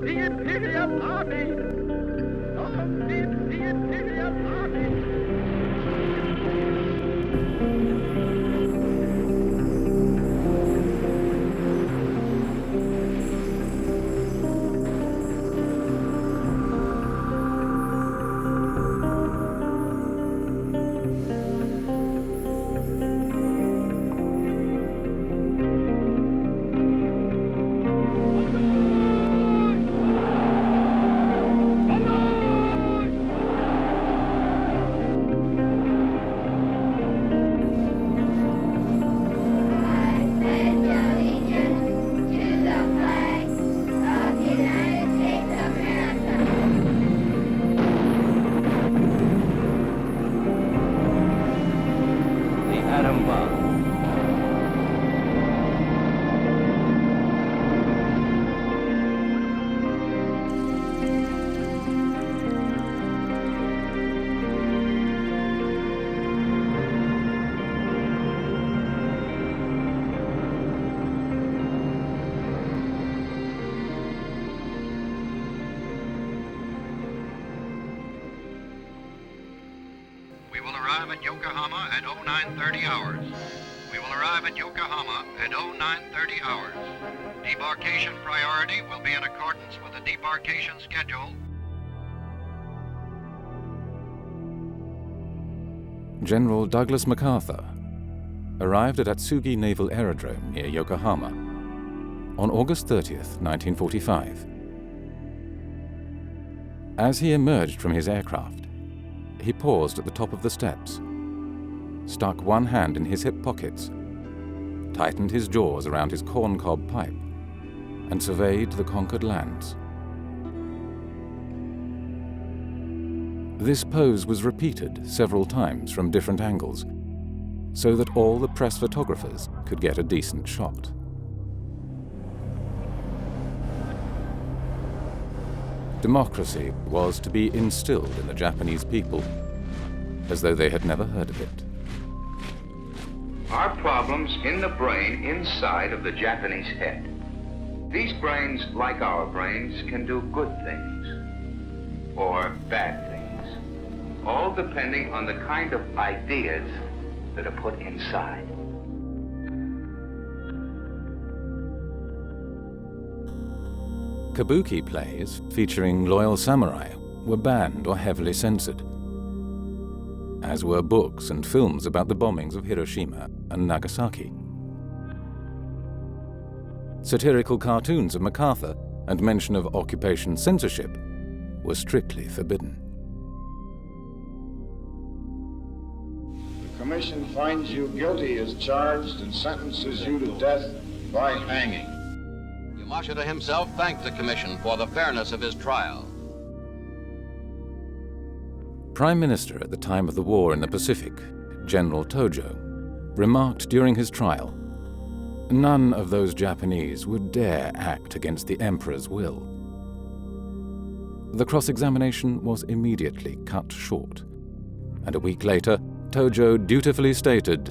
the Imperial Army! Long live the Imperial Army! We will arrive at Yokohama at 0930 hours. We will arrive at Yokohama at 0930 hours. Debarkation priority will be in accordance with the debarkation schedule. General Douglas MacArthur arrived at Atsugi Naval Aerodrome near Yokohama on August 30th, 1945. As he emerged from his aircraft, he paused at the top of the steps, stuck one hand in his hip pockets, tightened his jaws around his corncob pipe, and surveyed the conquered lands. This pose was repeated several times from different angles, so that all the press photographers could get a decent shot. Democracy was to be instilled in the Japanese people, as though they had never heard of it. Are problems in the brain inside of the Japanese head. These brains, like our brains, can do good things or bad things, all depending on the kind of ideas that are put inside. Kabuki plays featuring loyal samurai were banned or heavily censored, as were books and films about the bombings of Hiroshima and Nagasaki. Satirical cartoons of MacArthur and mention of occupation censorship were strictly forbidden. The Commission finds you guilty as charged and sentences you to death by hanging. Yamashita himself thanked the Commission for the fairness of his trial. Prime Minister at the time of the war in the Pacific, General Tojo, remarked during his trial, "None of those Japanese would dare act against the Emperor's will." The cross-examination was immediately cut short, and a week later, Tojo dutifully stated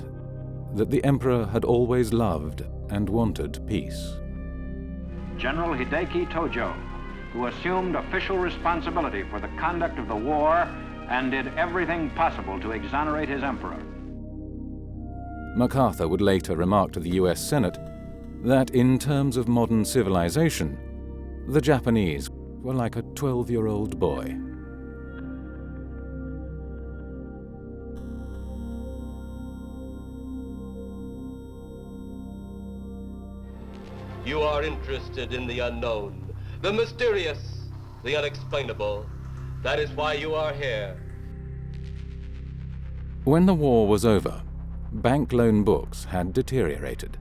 that the Emperor had always loved and wanted peace. General Hideki Tojo, who assumed official responsibility for the conduct of the war and did everything possible to exonerate his emperor. MacArthur would later remark to the US Senate that in terms of modern civilization, the Japanese were like a 12-year-old boy. You are interested in the unknown, the mysterious, the unexplainable. That is why you are here. When the war was over, bank loan books had deteriorated.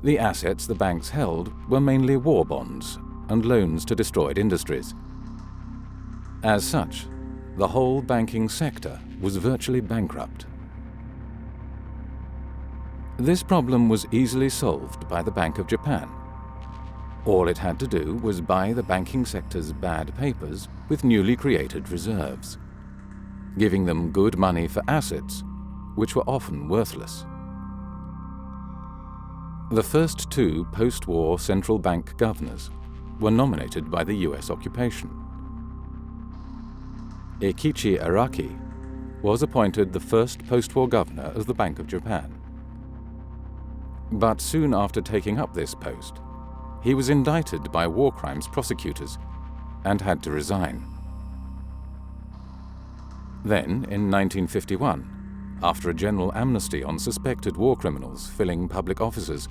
The assets the banks held were mainly war bonds and loans to destroyed industries. As such, the whole banking sector was virtually bankrupt. This problem was easily solved by the Bank of Japan. All it had to do was buy the banking sector's bad papers with newly created reserves, giving them good money for assets, which were often worthless. The first two post-war central bank governors were nominated by the US occupation. Eikichi Araki was appointed the first post-war governor of the Bank of Japan. But soon after taking up this post, he was indicted by war crimes prosecutors and had to resign. Then, in 1951, after a general amnesty on suspected war criminals filling public offices,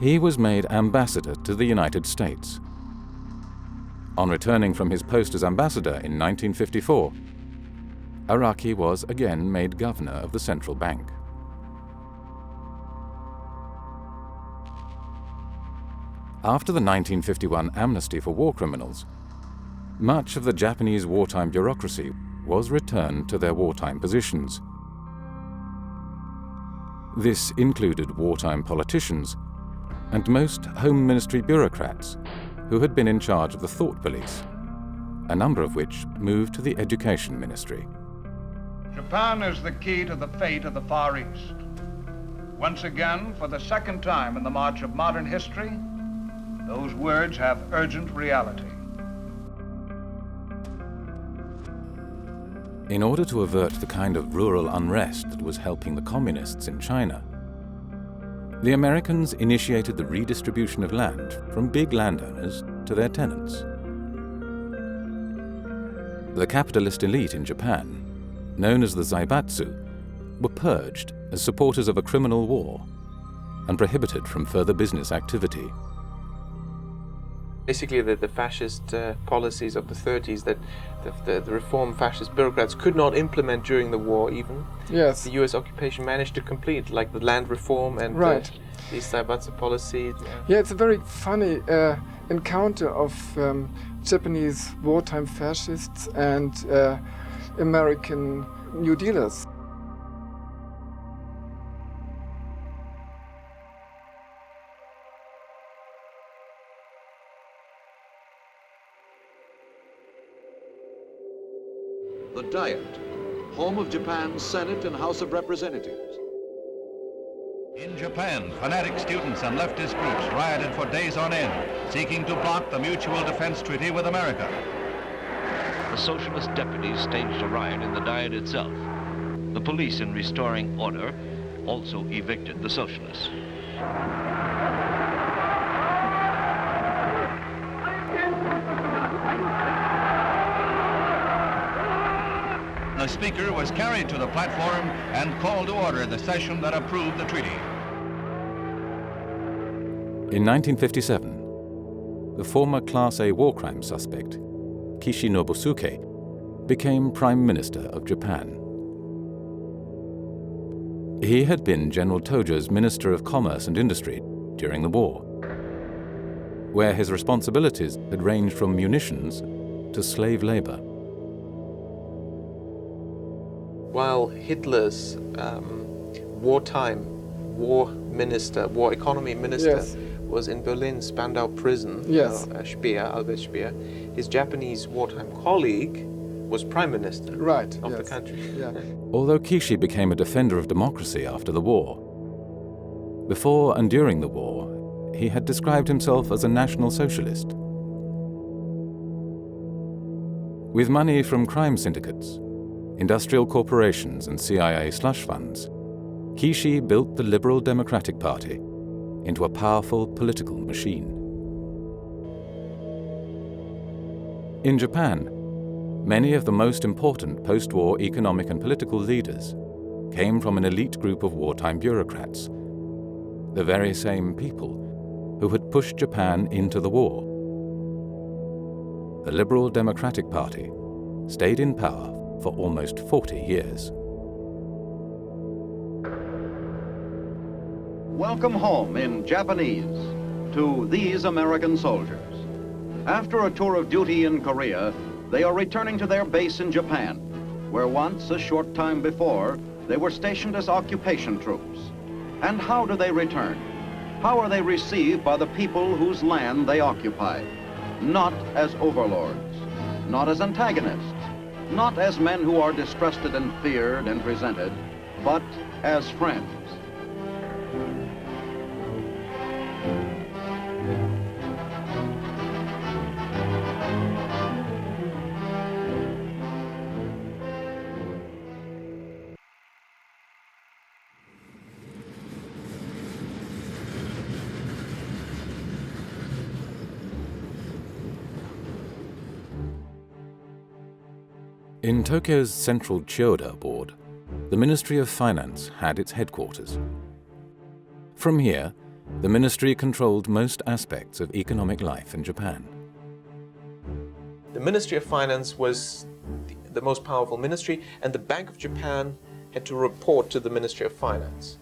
he was made ambassador to the United States. On returning from his post as ambassador in 1954, Araki was again made governor of the central bank. After the 1951 amnesty for war criminals, much of the Japanese wartime bureaucracy was returned to their wartime positions. This included wartime politicians and most Home Ministry bureaucrats who had been in charge of the thought police, a number of which moved to the Education Ministry. Japan is the key to the fate of the Far East. Once again, for the second time in the march of modern history, those words have urgent reality. In order to avert the kind of rural unrest that was helping the communists in China, the Americans initiated the redistribution of land from big landowners to their tenants. The capitalist elite in Japan, known as the Zaibatsu, were purged as supporters of a criminal war and prohibited from further business activity. Basically, the fascist policies of the 30s that the reform fascist bureaucrats could not implement during the war even. Yes. The US occupation managed to complete, like the land reform and right. These Zaibatsu policies. Yeah, it's a very funny encounter of Japanese wartime fascists and American New Dealers. The Diet, home of Japan's Senate and House of Representatives. In Japan, fanatic students and leftist groups rioted for days on end, seeking to block the Mutual Defense Treaty with America. The socialist deputies staged a riot in the Diet itself. The police, in restoring order, also evicted the socialists. The speaker was carried to the platform and called to order the session that approved the treaty. In 1957, the former Class A war crime suspect, Kishi Nobusuke, became Prime Minister of Japan. He had been General Tojo's Minister of Commerce and Industry during the war, where his responsibilities had ranged from munitions to slave labor. While Hitler's wartime war economy minister yes. was in Berlin Spandau prison, yes. Albert Speer, his Japanese wartime colleague was prime minister right. of yes. the country. Yeah. Although Kishi became a defender of democracy after the war, before and during the war, he had described himself as a national socialist. With money from crime syndicates, industrial corporations and CIA slush funds, Kishi built the Liberal Democratic Party into a powerful political machine. In Japan, many of the most important post-war economic and political leaders came from an elite group of wartime bureaucrats, the very same people who had pushed Japan into the war. The Liberal Democratic Party stayed in power for almost 40 years. Welcome home in Japanese to these American soldiers. After a tour of duty in Korea, they are returning to their base in Japan, where once, a short time before, they were stationed as occupation troops. And how do they return? How are they received by the people whose land they occupy? Not as overlords, not as antagonists, not as men who are distrusted and feared and resented, but as friends. In Tokyo's central Chiyoda board, the Ministry of Finance had its headquarters. From here, the ministry controlled most aspects of economic life in Japan. The Ministry of Finance was the most powerful ministry, and the Bank of Japan had to report to the Ministry of Finance.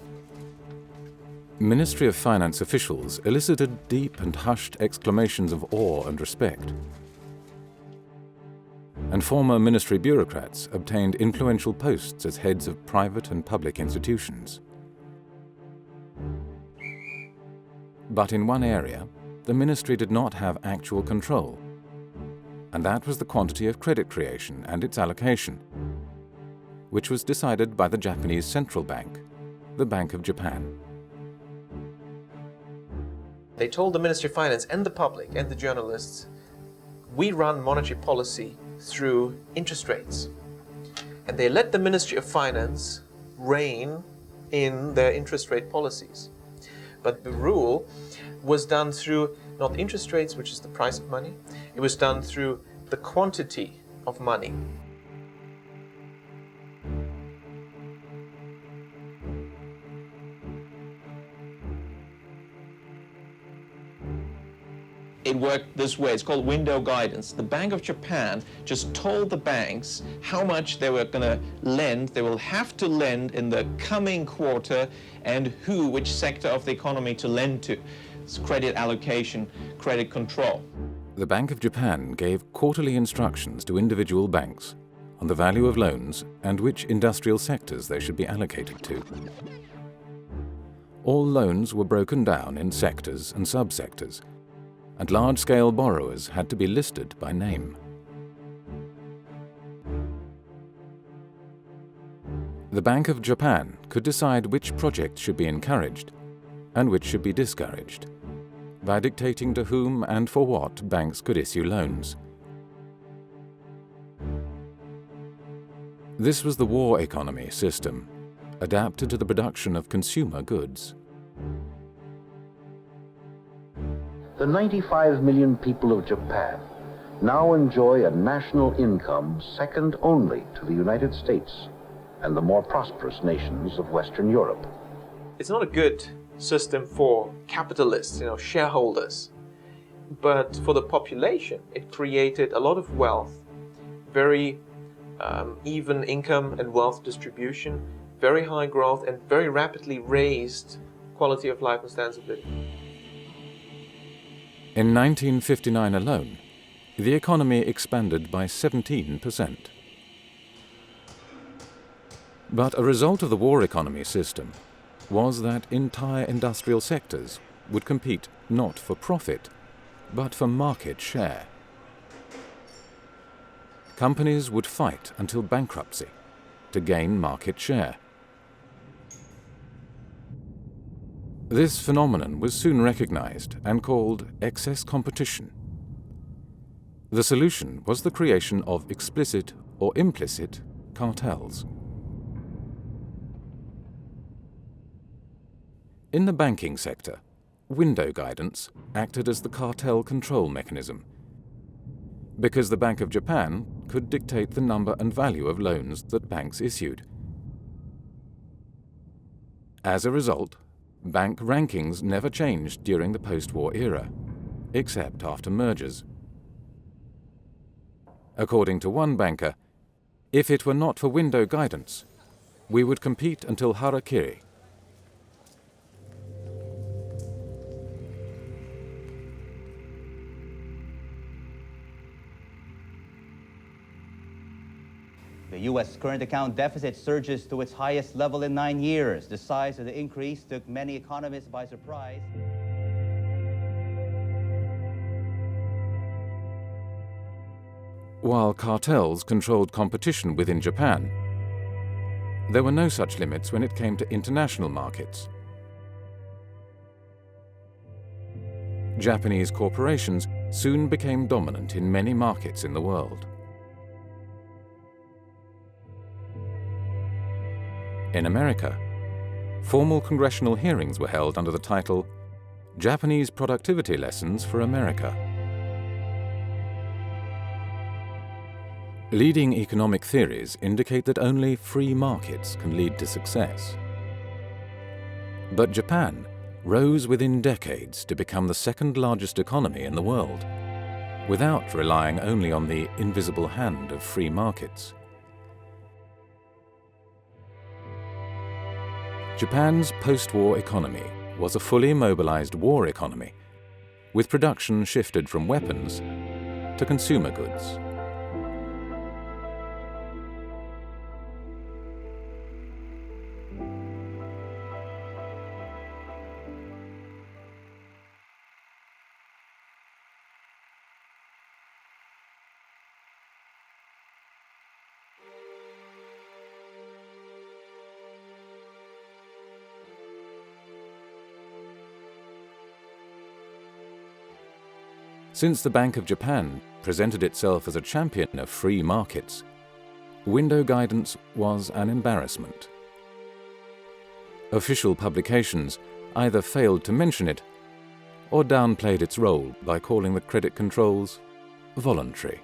Ministry of Finance officials elicited deep and hushed exclamations of awe and respect. And former ministry bureaucrats obtained influential posts as heads of private and public institutions. But in one area, the ministry did not have actual control, and that was the quantity of credit creation and its allocation, which was decided by the Japanese central bank, the Bank of Japan. They told the Ministry of Finance and the public and the journalists, we run monetary policy through interest rates. And they let the Ministry of Finance rein in their interest rate policies. But the rule was done through not interest rates, which is the price of money, it was done through the quantity of money. It worked this way. It's called window guidance. The Bank of Japan just told the banks how much they were going to lend, they will have to lend in the coming quarter, and which sector of the economy to lend to. It's credit allocation, credit control. The Bank of Japan gave quarterly instructions to individual banks on the value of loans and which industrial sectors they should be allocated to. All loans were broken down in sectors and subsectors, and large-scale borrowers had to be listed by name. The Bank of Japan could decide which projects should be encouraged and which should be discouraged by dictating to whom and for what banks could issue loans. This was the war economy system, adapted to the production of consumer goods. The 95 million people of Japan now enjoy a national income second only to the United States and the more prosperous nations of Western Europe. It's not a good system for capitalists, shareholders, but for the population, it created a lot of wealth, very even income and wealth distribution, very high growth, and very rapidly raised quality of life and standards of living. In 1959 alone, the economy expanded by 17%. But a result of the war economy system was that entire industrial sectors would compete not for profit, but for market share. Companies would fight until bankruptcy to gain market share. This phenomenon was soon recognized and called excess competition. The solution was the creation of explicit or implicit cartels. In the banking sector, window guidance acted as the cartel control mechanism, because the Bank of Japan could dictate the number and value of loans that banks issued. As a result, bank rankings never changed during the post-war era, except after mergers. According to one banker, if it were not for window guidance, we would compete until harakiri. The U.S. current account deficit surges to its highest level in 9 years. The size of the increase took many economists by surprise. While cartels controlled competition within Japan, there were no such limits when it came to international markets. Japanese corporations soon became dominant in many markets in the world. In America, formal congressional hearings were held under the title Japanese Productivity Lessons for America. Leading economic theories indicate that only free markets can lead to success. But Japan rose within decades to become the second largest economy in the world, without relying only on the invisible hand of free markets. Japan's post-war economy was a fully mobilized war economy, with production shifted from weapons to consumer goods. Since the Bank of Japan presented itself as a champion of free markets, window guidance was an embarrassment. Official publications either failed to mention it or downplayed its role by calling the credit controls voluntary.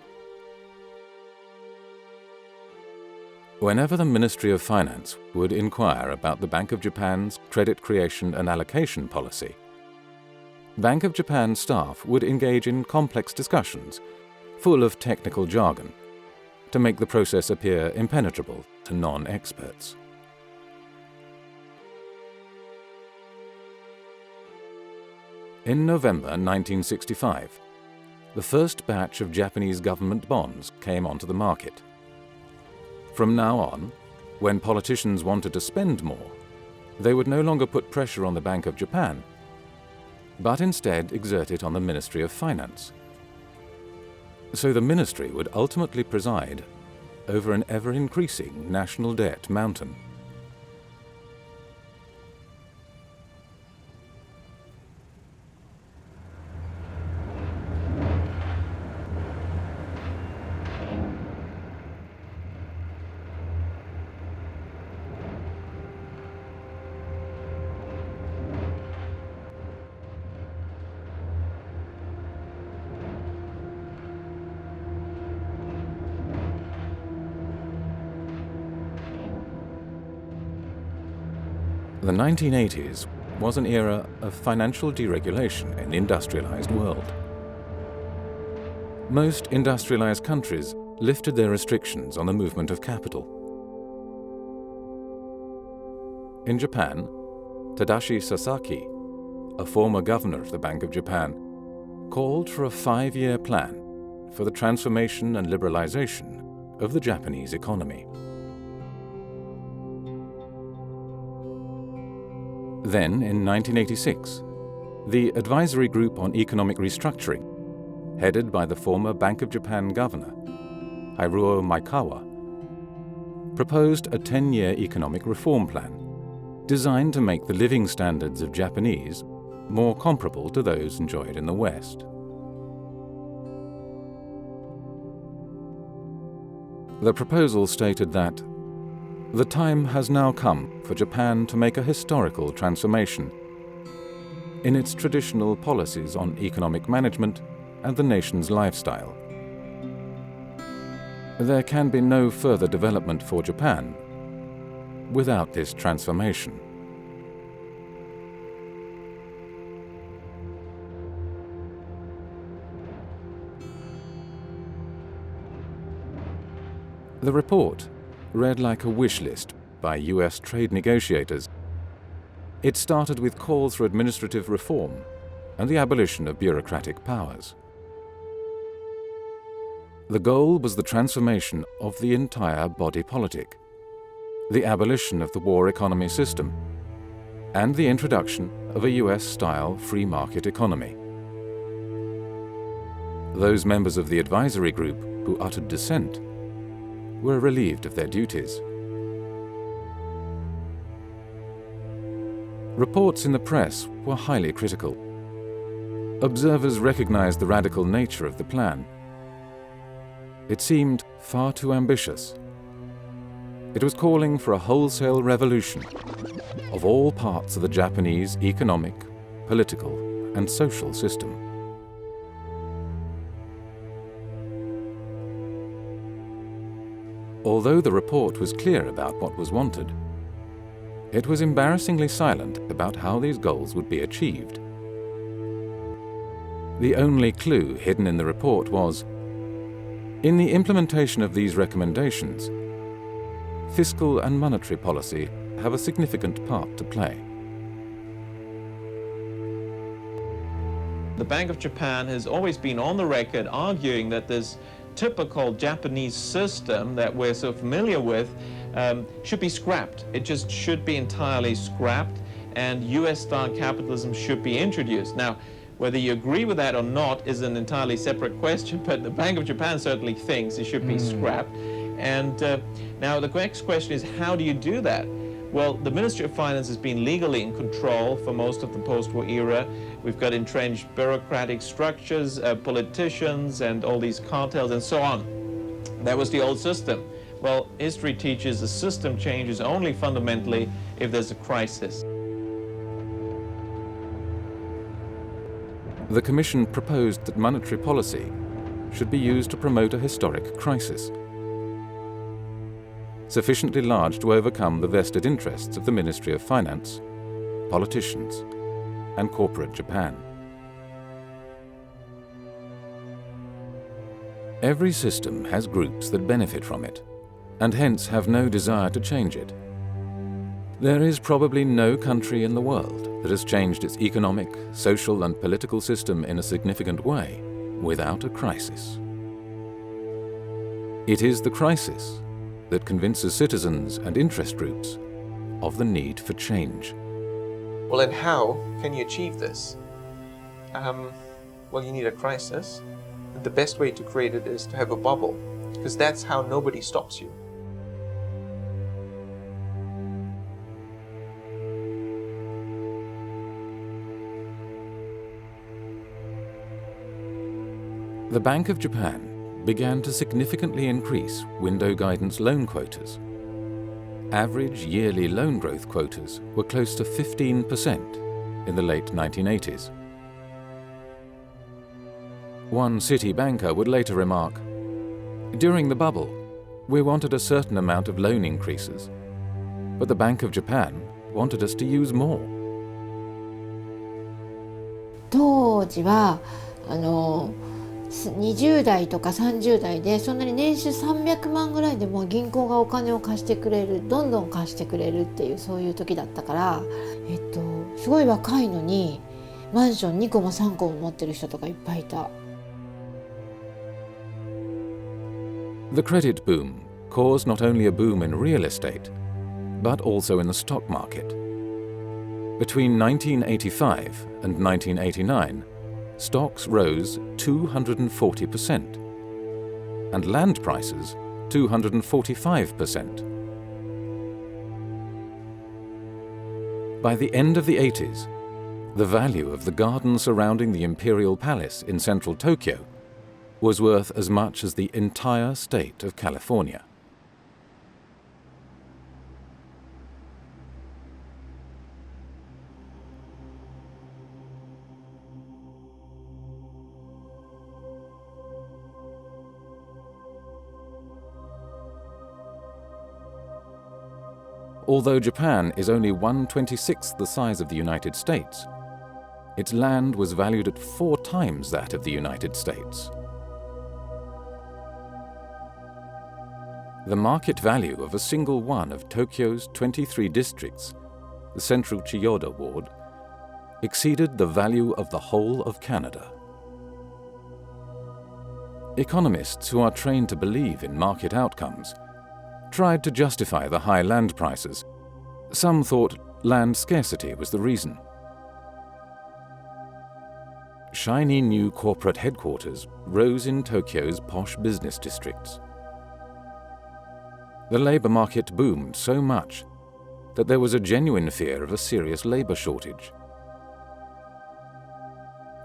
Whenever the Ministry of Finance would inquire about the Bank of Japan's credit creation and allocation policy, Bank of Japan staff would engage in complex discussions, full of technical jargon, to make the process appear impenetrable to non-experts. In November 1965, the first batch of Japanese government bonds came onto the market. From now on, when politicians wanted to spend more, they would no longer put pressure on the Bank of Japan, but instead exert it on the Ministry of Finance. So the ministry would ultimately preside over an ever-increasing national debt mountain. The 1980s was an era of financial deregulation in the industrialized world. Most industrialized countries lifted their restrictions on the movement of capital. In Japan, Tadashi Sasaki, a former governor of the Bank of Japan, called for a 5-year plan for the transformation and liberalization of the Japanese economy. Then, in 1986, the Advisory Group on Economic Restructuring, headed by the former Bank of Japan governor, Haruo Maekawa, proposed a 10-year economic reform plan designed to make the living standards of Japanese more comparable to those enjoyed in the West. The proposal stated that the time has now come for Japan to make a historical transformation in its traditional policies on economic management and the nation's lifestyle. There can be no further development for Japan without this transformation. The report read like a wish list by US trade negotiators. It started with calls for administrative reform and the abolition of bureaucratic powers. The goal was the transformation of the entire body politic, the abolition of the war economy system, and the introduction of a US-style free market economy. Those members of the advisory group who uttered dissent were relieved of their duties. Reports in the press were highly critical. Observers recognized the radical nature of the plan. It seemed far too ambitious. It was calling for a wholesale revolution of all parts of the Japanese economic, political, and social system. Although the report was clear about what was wanted, it was embarrassingly silent about how these goals would be achieved. The only clue hidden in the report was, in the implementation of these recommendations, fiscal and monetary policy have a significant part to play. The Bank of Japan has always been on the record arguing that this typical Japanese system that we're so familiar with should be scrapped. It just should be entirely scrapped, and US-style capitalism should be introduced. Now, whether you agree with that or not is an entirely separate question, but the Bank of Japan certainly thinks it should be scrapped. And now the next question is, how do you do that? Well, the Ministry of Finance has been legally in control for most of the post-war era. We've got entrenched bureaucratic structures, politicians, and all these cartels and so on. That was the old system. Well, history teaches the system changes only fundamentally if there's a crisis. The Commission proposed that monetary policy should be used to promote a historic crisis, sufficiently large to overcome the vested interests of the Ministry of Finance, politicians, and corporate Japan. Every system has groups that benefit from it, and hence have no desire to change it. There is probably no country in the world that has changed its economic, social, and political system in a significant way without a crisis. It is the crisis that convinces citizens and interest groups of the need for change. Well, and how can you achieve this? Well, you need a crisis. And the best way to create it is to have a bubble, because that's how nobody stops you. The Bank of Japan began to significantly increase window guidance loan quotas. Average yearly loan growth quotas were close to 15% in the late 1980s. One city banker would later remark, "During the bubble, we wanted a certain amount of loan increases, but the Bank of Japan wanted us to use more." 当時は20代とか30代でそんなに年収300万ぐらいでも銀行がお金を貸してくれる、どんどん貸してくれるっていうそういう時だったから、すごい若いのにマンション2個も3個も持ってる人とかいっぱいいた。The credit boom caused not only a boom in real estate, but also in the stock market. Between 1985 and 1989, stocks rose 240%, and land prices 245%. By the end of the 80s, the value of the garden surrounding the Imperial Palace in central Tokyo was worth as much as the entire state of California. Although Japan is only 1/26 the size of the United States, its land was valued at 4 times that of the United States. The market value of a single one of Tokyo's 23 districts, the central Chiyoda ward, exceeded the value of the whole of Canada. Economists who are trained to believe in market outcomes tried to justify the high land prices. Some thought land scarcity was the reason. Shiny new corporate headquarters rose in Tokyo's posh business districts. The labor market boomed so much that there was a genuine fear of a serious labor shortage.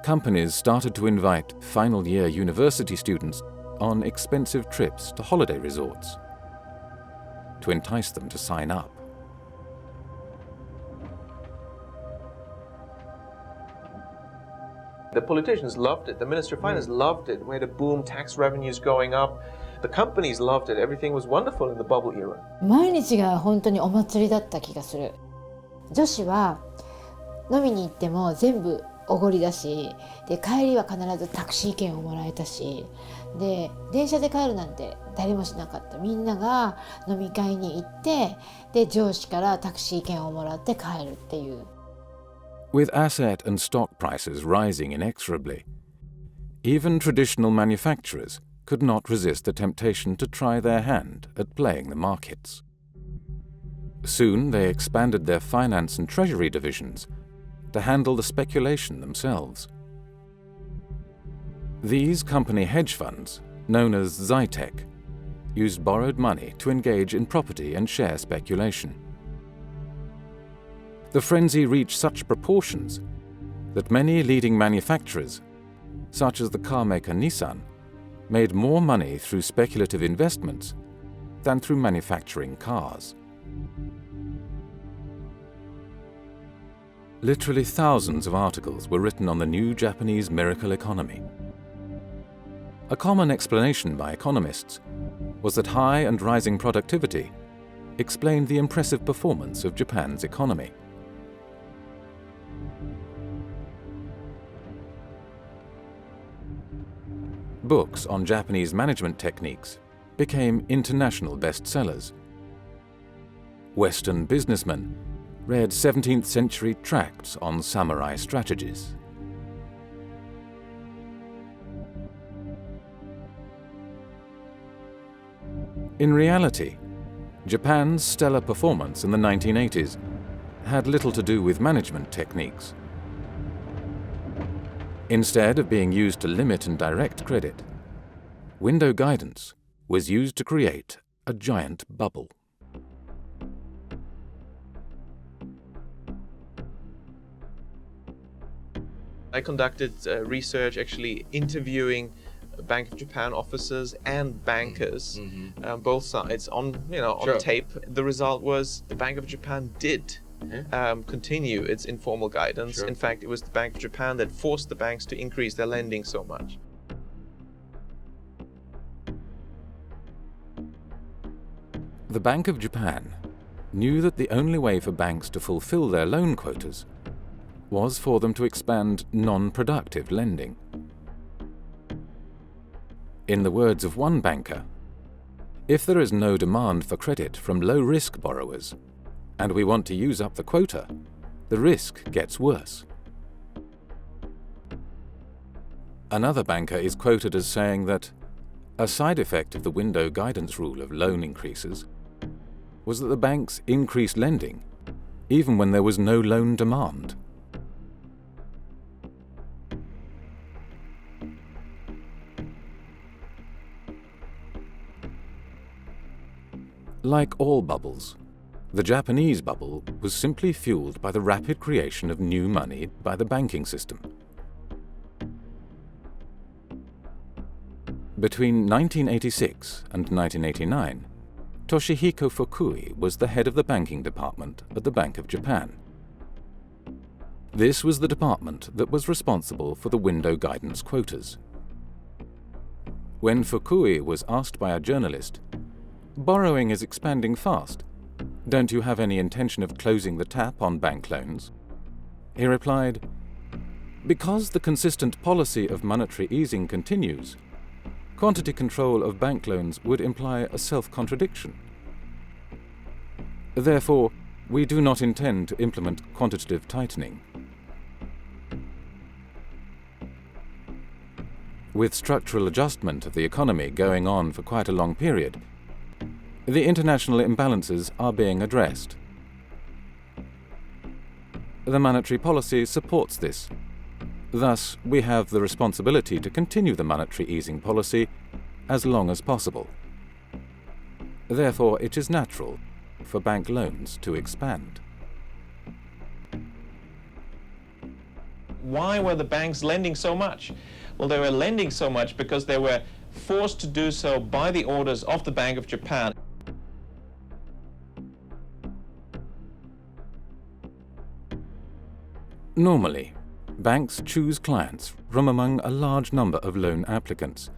Companies started to invite final-year university students on expensive trips to holiday resorts to entice them to sign up. The politicians loved it. The Ministry of Finance loved it. We had a boom, tax revenues going up. The companies loved it. Everything was wonderful in the bubble era. 毎日が本当にお祭りだった気がする。女子は飲みに行っても全部おごりだし、で帰りは必ずタクシー券をもらえたし、で電車で帰るなんて誰もしなかった。みんなが飲み会に行って、で上司からタクシー券をもらって帰るっていう。With asset and stock prices rising inexorably, even traditional manufacturers could not resist the temptation to try their hand at playing the markets. Soon they expanded their finance and treasury divisions to handle the speculation themselves. These company hedge funds, known as Zytec, used borrowed money to engage in property and share speculation. The frenzy reached such proportions that many leading manufacturers, such as the car maker Nissan, made more money through speculative investments than through manufacturing cars. Literally thousands of articles were written on the new Japanese miracle economy. A common explanation by economists was that high and rising productivity explained the impressive performance of Japan's economy. Books on Japanese management techniques became international bestsellers. Western businessmen read 17th century tracts on samurai strategies. In reality, Japan's stellar performance in the 1980s had little to do with management techniques. Instead of being used to limit and direct credit, window guidance was used to create a giant bubble. I conducted research actually interviewing Bank of Japan officers and bankers, both sides, on on tape. The result was the Bank of Japan did continue its informal guidance. In fact, it was the Bank of Japan that forced the banks to increase their lending so much. The Bank of Japan knew that the only way for banks to fulfill their loan quotas was for them to expand non-productive lending. In the words of one banker, if there is no demand for credit from low-risk borrowers, and we want to use up the quota, the risk gets worse. Another banker is quoted as saying that a side effect of the window guidance rule of loan increases was that the banks increased lending even when there was no loan demand. Like all bubbles, the Japanese bubble was simply fueled by the rapid creation of new money by the banking system. Between 1986 and 1989, Toshihiko Fukui was the head of the banking department at the Bank of Japan. This was the department that was responsible for the window guidance quotas. When Fukui was asked by a journalist, "Borrowing is expanding fast. Don't you have any intention of closing the tap on bank loans?" He replied, "Because the consistent policy of monetary easing continues, quantity control of bank loans would imply a self-contradiction. Therefore, we do not intend to implement quantitative tightening." With structural adjustment of the economy going on for quite a long period, the international imbalances are being addressed. The monetary policy supports this. Thus, we have the responsibility to continue the monetary easing policy as long as possible. Therefore, it is natural for bank loans to expand. Why were the banks lending so much? Well, they were lending so much because they were forced to do so by the orders of the Bank of Japan. Normally, banks choose clients from among a large number of loan applicants.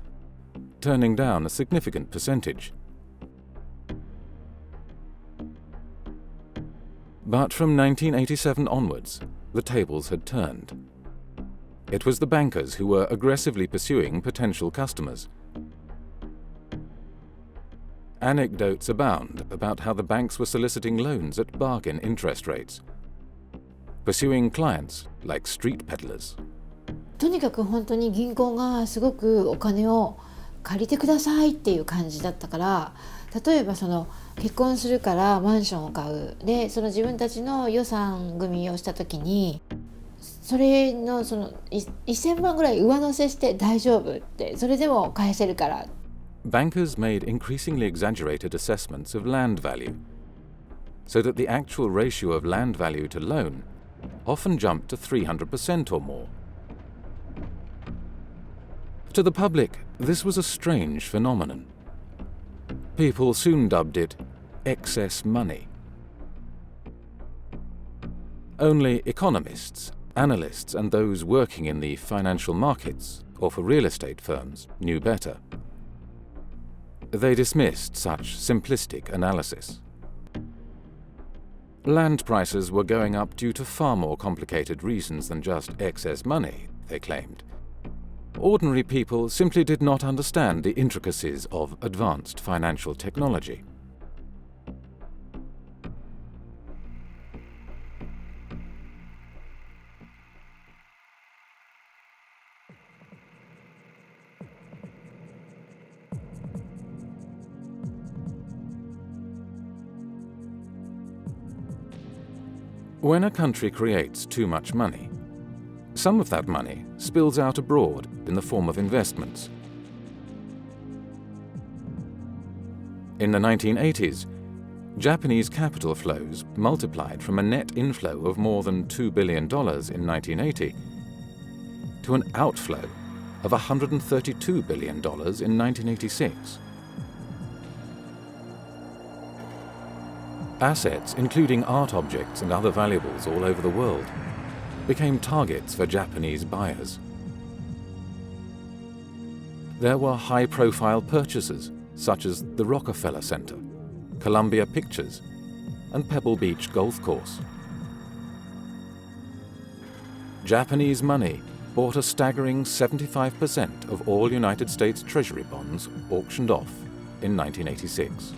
turning down a significant percentage. But from 1987 onwards, the tables had turned. It was the bankers who were aggressively pursuing potential customers. Anecdotes abound about how the banks were soliciting loans at bargain interest rates, pursuing clients like street peddlers. とにかく本当に銀行がすごくお金を借りてくださいっていう感じだったから、例えばその結婚するからマンションを買うで、その自分たちの予算組みをした時にそれのその1000万ぐらい上乗せして大丈夫って、それでも返せるから。 Bankers made increasingly exaggerated assessments of land value, so that the actual ratio of land value to loan often jumped to 300% or more. To the public, this was a strange phenomenon. People soon dubbed it excess money. Only economists, analysts, and those working in the financial markets or for real estate firms knew better. They dismissed such simplistic analysis. Land prices were going up due to far more complicated reasons than just excess money, they claimed. Ordinary people simply did not understand the intricacies of advanced financial technology. When a country creates too much money, some of that money spills out abroad in the form of investments. In the 1980s, Japanese capital flows multiplied from a net inflow of more than $2 billion in 1980 to an outflow of $132 billion in 1986. Assets, including art objects and other valuables all over the world, became targets for Japanese buyers. There were high-profile purchases, such as the Rockefeller Center, Columbia Pictures, and Pebble Beach Golf Course. Japanese money bought a staggering 75% of all United States Treasury bonds auctioned off in 1986.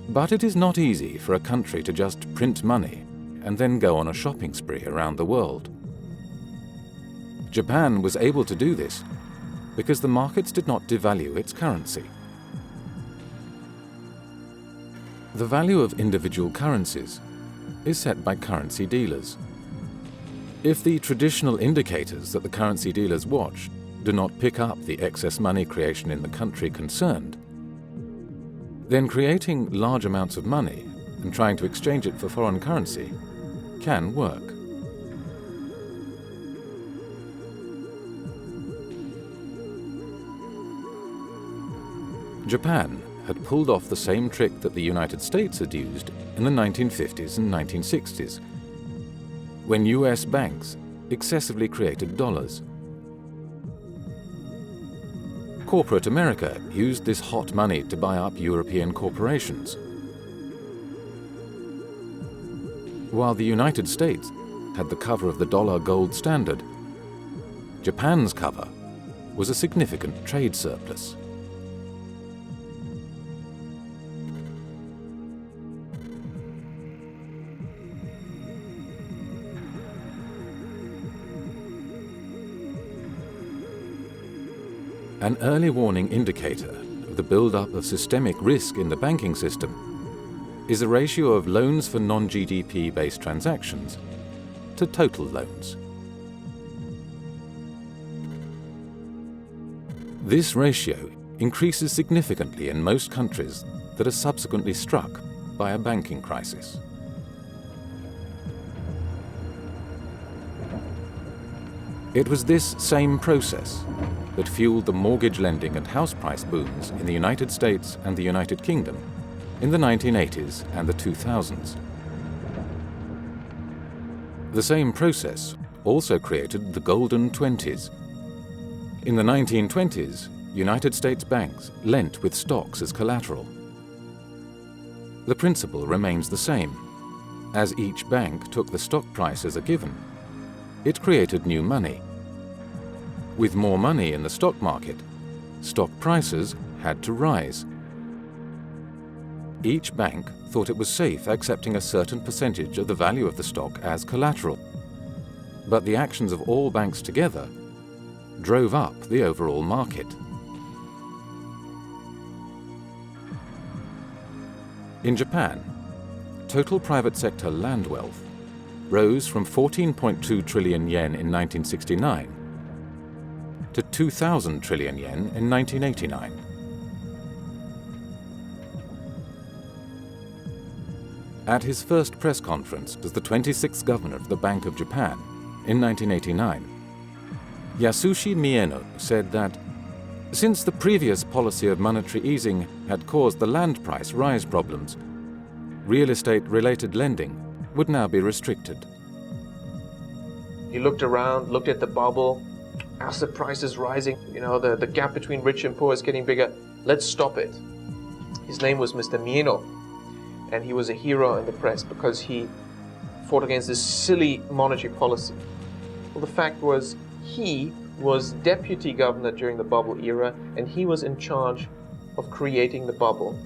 But it is not easy for a country to just print money and then go on a shopping spree around the world. Japan was able to do this because the markets did not devalue its currency. The value of individual currencies is set by currency dealers. If the traditional indicators that the currency dealers watch do not pick up the excess money creation in the country concerned, then creating large amounts of money and trying to exchange it for foreign currency can work. Japan had pulled off the same trick that the United States had used in the 1950s and 1960s, when US banks excessively created dollars. Corporate America used this hot money to buy up European corporations, while the United States had the cover of the dollar gold standard. Japan's cover was a significant trade surplus. An early warning indicator of the build-up of systemic risk in the banking system is a ratio of loans for non-GDP-based transactions to total loans. This ratio increases significantly in most countries that are subsequently struck by a banking crisis. It was this same process that fueled the mortgage lending and house price booms in the United States and the United Kingdom in the 1980s and the 2000s. The same process also created the Golden 20s, In the 1920s, United States banks lent with stocks as collateral. The principle remains the same. As each bank took the stock price as a given, it created new money. With more money in the stock market, stock prices had to rise. Each bank thought it was safe accepting a certain percentage of the value of the stock as collateral. But the actions of all banks together drove up the overall market. In Japan, total private sector land wealth rose from 14.2 trillion yen in 1969 to 2,000 trillion yen in 1989. At his first press conference as the 26th governor of the Bank of Japan in 1989, Yasushi Mieno said that since the previous policy of monetary easing had caused the land price rise problems, real estate-related lending would now be restricted. He looked around, looked at the bubble, asset prices rising, the gap between rich and poor is getting bigger. Let's stop it. His name was Mr. Mieno, and he was a hero in the press because he fought against this silly monetary policy. Well, the fact was, he was deputy governor during the bubble era, and he was in charge of creating the bubble.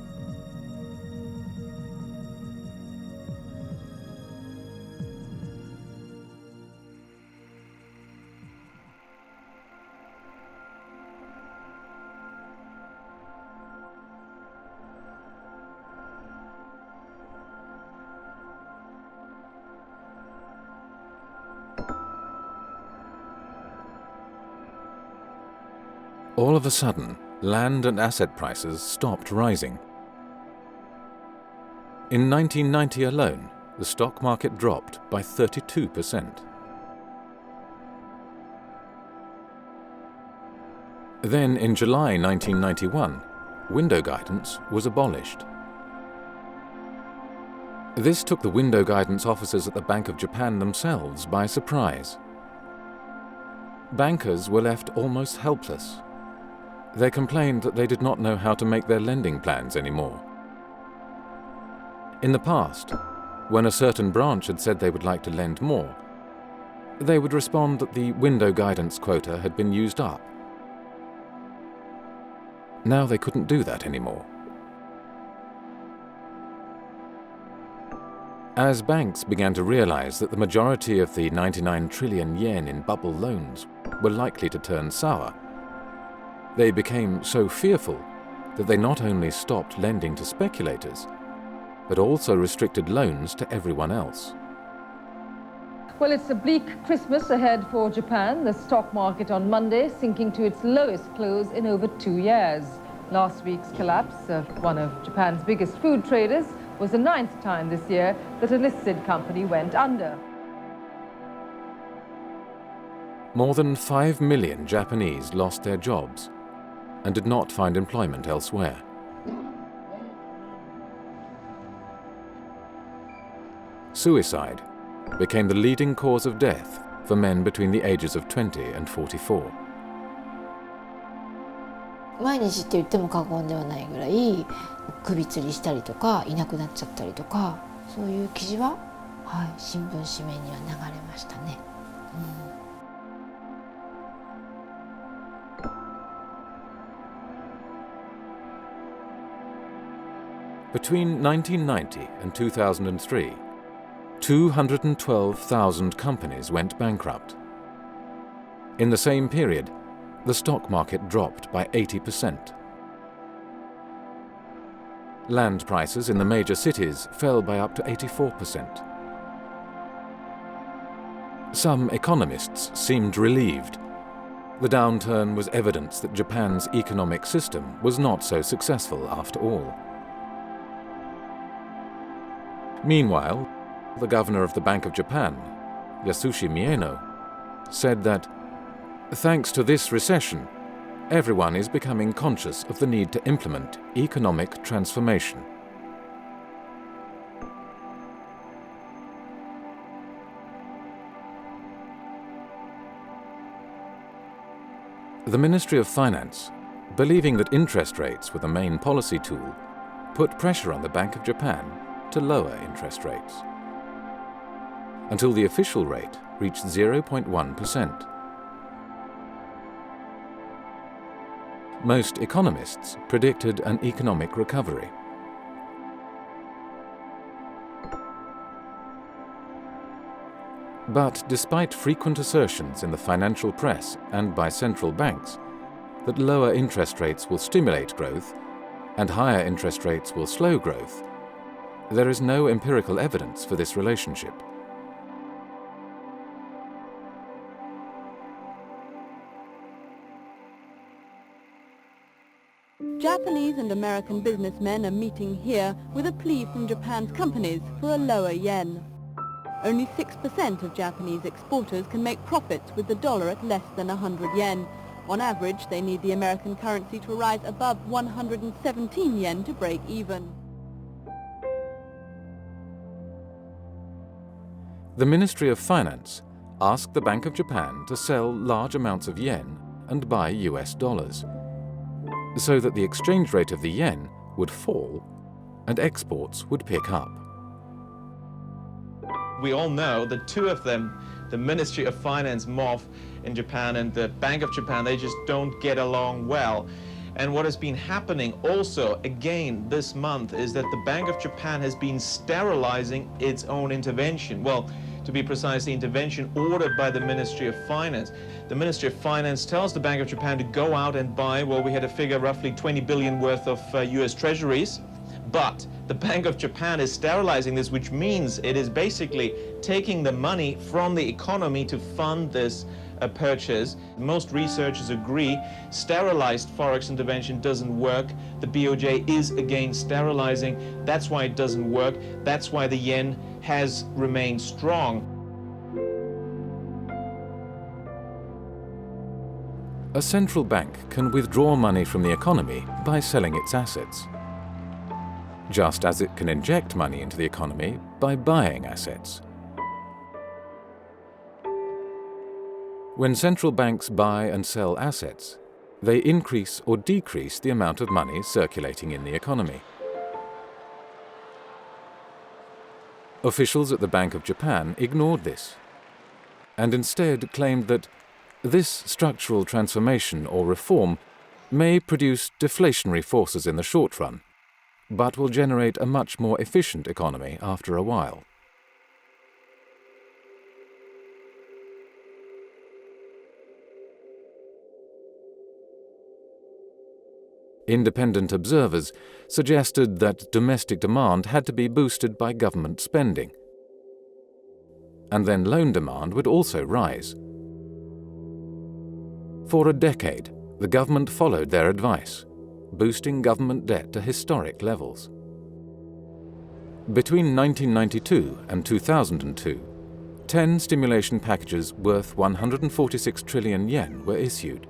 All of a sudden, land and asset prices stopped rising. In 1990 alone, the stock market dropped by 32%. Then, in July 1991, window guidance was abolished. This took the window guidance officers at the Bank of Japan themselves by surprise. Bankers were left almost helpless. They complained that they did not know how to make their lending plans anymore. In the past, when a certain branch had said they would like to lend more, they would respond that the window guidance quota had been used up. Now they couldn't do that anymore. As banks began to realize that the majority of the 99 trillion yen in bubble loans were likely to turn sour, they became so fearful that they not only stopped lending to speculators, but also restricted loans to everyone else. Well, it's a bleak Christmas ahead for Japan. The stock market on Monday sinking to its lowest close in over 2 years. Last week's collapse of one of Japan's biggest food traders was the 9th time this year that a listed company went under. More than 5 million Japanese lost their jobs and did not find employment elsewhere. Suicide became the leading cause of death for men between the ages of 20 and 44. 毎日って言っても過言ではないぐらい首吊りしたりとかいなくなっちゃったりとかそういう記事は、新聞紙面には流れましたね。Between 1990 and 2003, 212,000 companies went bankrupt. In the same period, the stock market dropped by 80%. Land prices in the major cities fell by up to 84%. Some economists seemed relieved. The downturn was evidence that Japan's economic system was not so successful after all. Meanwhile, the governor of the Bank of Japan, Yasushi Mieno, said that, thanks to this recession, everyone is becoming conscious of the need to implement economic transformation. The Ministry of Finance, believing that interest rates were the main policy tool, put pressure on the Bank of Japan to lower interest rates, until the official rate reached 0.1%. Most economists predicted an economic recovery. But despite frequent assertions in the financial press and by central banks that lower interest rates will stimulate growth and higher interest rates will slow growth, there is no empirical evidence for this relationship. Japanese and American businessmen are meeting here with a plea from Japan's companies for a lower yen. Only 6% of Japanese exporters can make profits with the dollar at less than 100 yen. On average, they need the American currency to rise above 117 yen to break even. The Ministry of Finance asked the Bank of Japan to sell large amounts of yen and buy US dollars, so that the exchange rate of the yen would fall and exports would pick up. We all know the two of them, the Ministry of Finance, MOF in Japan, and the Bank of Japan, they just don't get along well. And what has been happening also, again, this month, is that the Bank of Japan has been sterilizing its own intervention. Well, to be precise, the intervention ordered by the Ministry of Finance. The Ministry of Finance tells the Bank of Japan to go out and buy, well, we had a figure roughly 20 billion worth of US treasuries. But the Bank of Japan is sterilizing this, which means it is basically taking the money from the economy to fund this purchase. Most researchers agree sterilized forex intervention doesn't work. The BOJ is again sterilizing. That's why it doesn't work. That's why the yen has remained strong. A central bank can withdraw money from the economy by selling its assets, just as it can inject money into the economy by buying assets. When central banks buy and sell assets, they increase or decrease the amount of money circulating in the economy. Officials at the Bank of Japan ignored this, and instead claimed that this structural transformation or reform may produce deflationary forces in the short run, but will generate a much more efficient economy after a while. Independent observers suggested that domestic demand had to be boosted by government spending, and then loan demand would also rise. For a decade, the government followed their advice, boosting government debt to historic levels. Between 1992 and 2002, 10 stimulation packages worth 146 trillion yen were issued.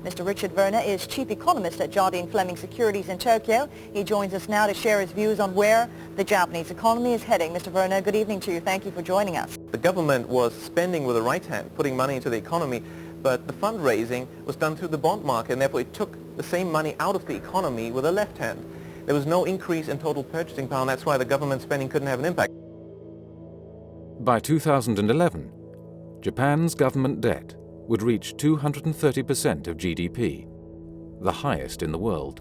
Mr. Richard Werner is chief economist at Jardine Fleming Securities in Tokyo. He joins us now to share his views on where the Japanese economy is heading. Mr. Werner, good evening to you. Thank you for joining us. The government was spending with the right hand, putting money into the economy, but the fundraising was done through the bond market, and therefore it took the same money out of the economy with the left hand. There was no increase in total purchasing power, and that's why the government spending couldn't have an impact. By 2011, Japan's government debt would reach 230% of GDP, the highest in the world.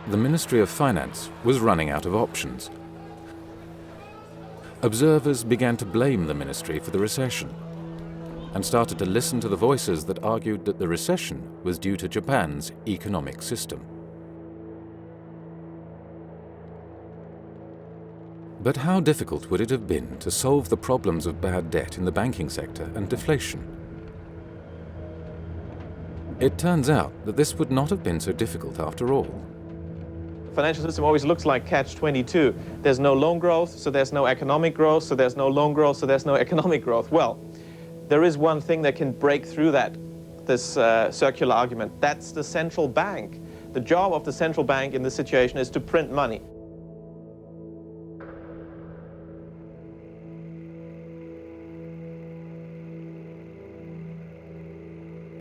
The Ministry of Finance was running out of options. Observers began to blame the ministry for the recession and started to listen to the voices that argued that the recession was due to Japan's economic system. But how difficult would it have been to solve the problems of bad debt in the banking sector and deflation? It turns out that this would not have been so difficult after all. The financial system always looks like catch-22. There's no loan growth, so there's no economic growth, so there's no loan growth, so there's no economic growth. Well, there is one thing that can break through this circular argument. That's the central bank. The job of the central bank in this situation is to print money.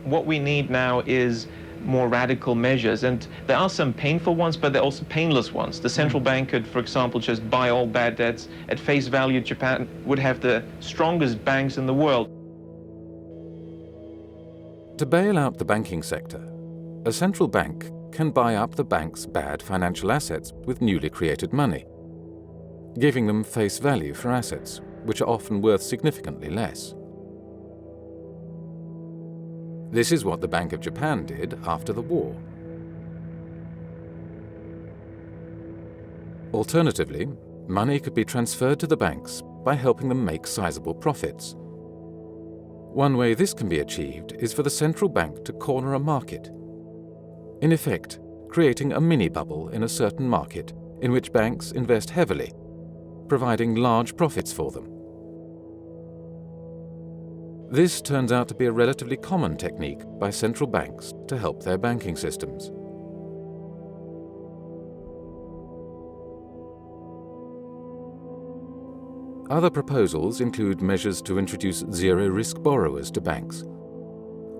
What we need now is more radical measures, and there are some painful ones, but there are also painless ones. The central bank could, for example, just buy all bad debts. At face value, Japan would have the strongest banks in the world. To bail out the banking sector, a central bank can buy up the bank's bad financial assets with newly created money, giving them face value for assets, which are often worth significantly less. This is what the Bank of Japan did after the war. Alternatively, money could be transferred to the banks by helping them make sizable profits. One way this can be achieved is for the central bank to corner a market, in effect, creating a mini-bubble in a certain market in which banks invest heavily, providing large profits for them. This turns out to be a relatively common technique by central banks to help their banking systems. Other proposals include measures to introduce zero-risk borrowers to banks,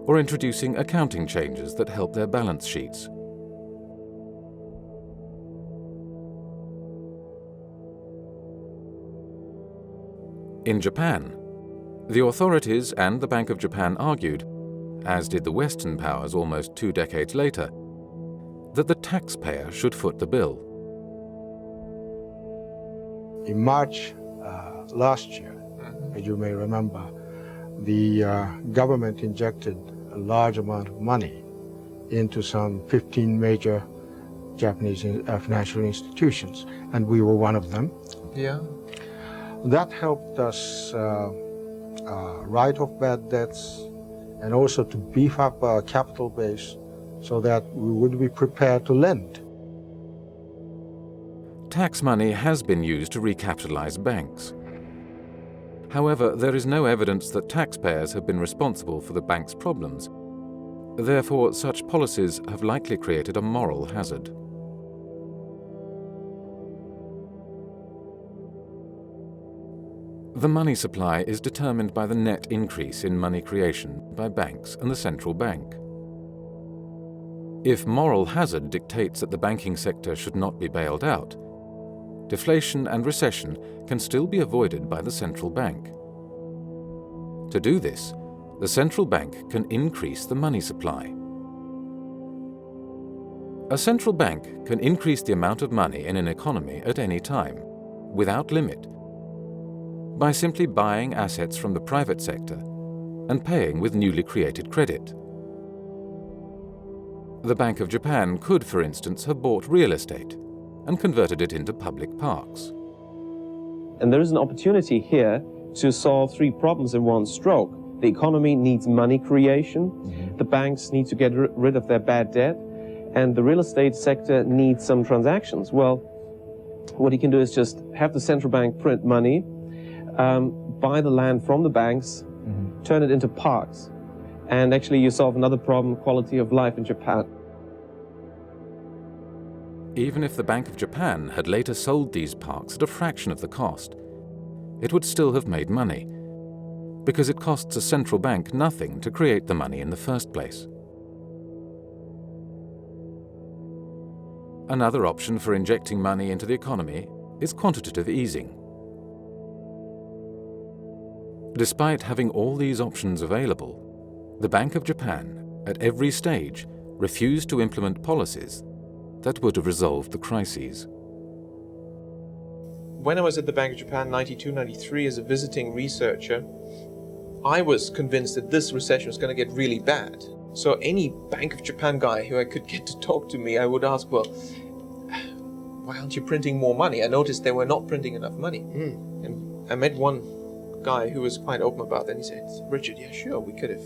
or introducing accounting changes that help their balance sheets. In Japan, the authorities and the Bank of Japan argued, as did the Western powers almost 2 decades later, that the taxpayer should foot the bill. In March last year, as you may remember, the government injected a large amount of money into some 15 major Japanese financial institutions, and we were one of them. Yeah. That helped us write off bad debts and also to beef up our capital base so that we would be prepared to lend. Tax money has been used to recapitalize banks. However, there is no evidence that taxpayers have been responsible for the bank's problems. Therefore, such policies have likely created a moral hazard. The money supply is determined by the net increase in money creation by banks and the central bank. If moral hazard dictates that the banking sector should not be bailed out, deflation and recession can still be avoided by the central bank. To do this, the central bank can increase the money supply. A central bank can increase the amount of money in an economy at any time, without limit, by simply buying assets from the private sector and paying with newly created credit. The Bank of Japan could, for instance, have bought real estate and converted it into public parks. And there is an opportunity here to solve 3 problems in one stroke. The economy needs money creation, the banks need to get rid of their bad debt, and the real estate sector needs some transactions. Well, what you can do is just have the central bank print money, buy the land from the banks, turn it into parks, and actually you solve another problem, quality of life in Japan. Even if the Bank of Japan had later sold these parks at a fraction of the cost, it would still have made money, because it costs a central bank nothing to create the money in the first place. Another option for injecting money into the economy is quantitative easing. Despite having all these options available, the Bank of Japan, at every stage, refused to implement policies that would have resolved the crises. When I was at the Bank of Japan 92-93 as a visiting researcher, I was convinced that this recession was going to get really bad. So any Bank of Japan guy who I could get to talk to me, I would ask, well, why aren't you printing more money? I noticed they were not printing enough money. And I met one guy who was quite open about that. And he said, Richard, yeah, sure, we could have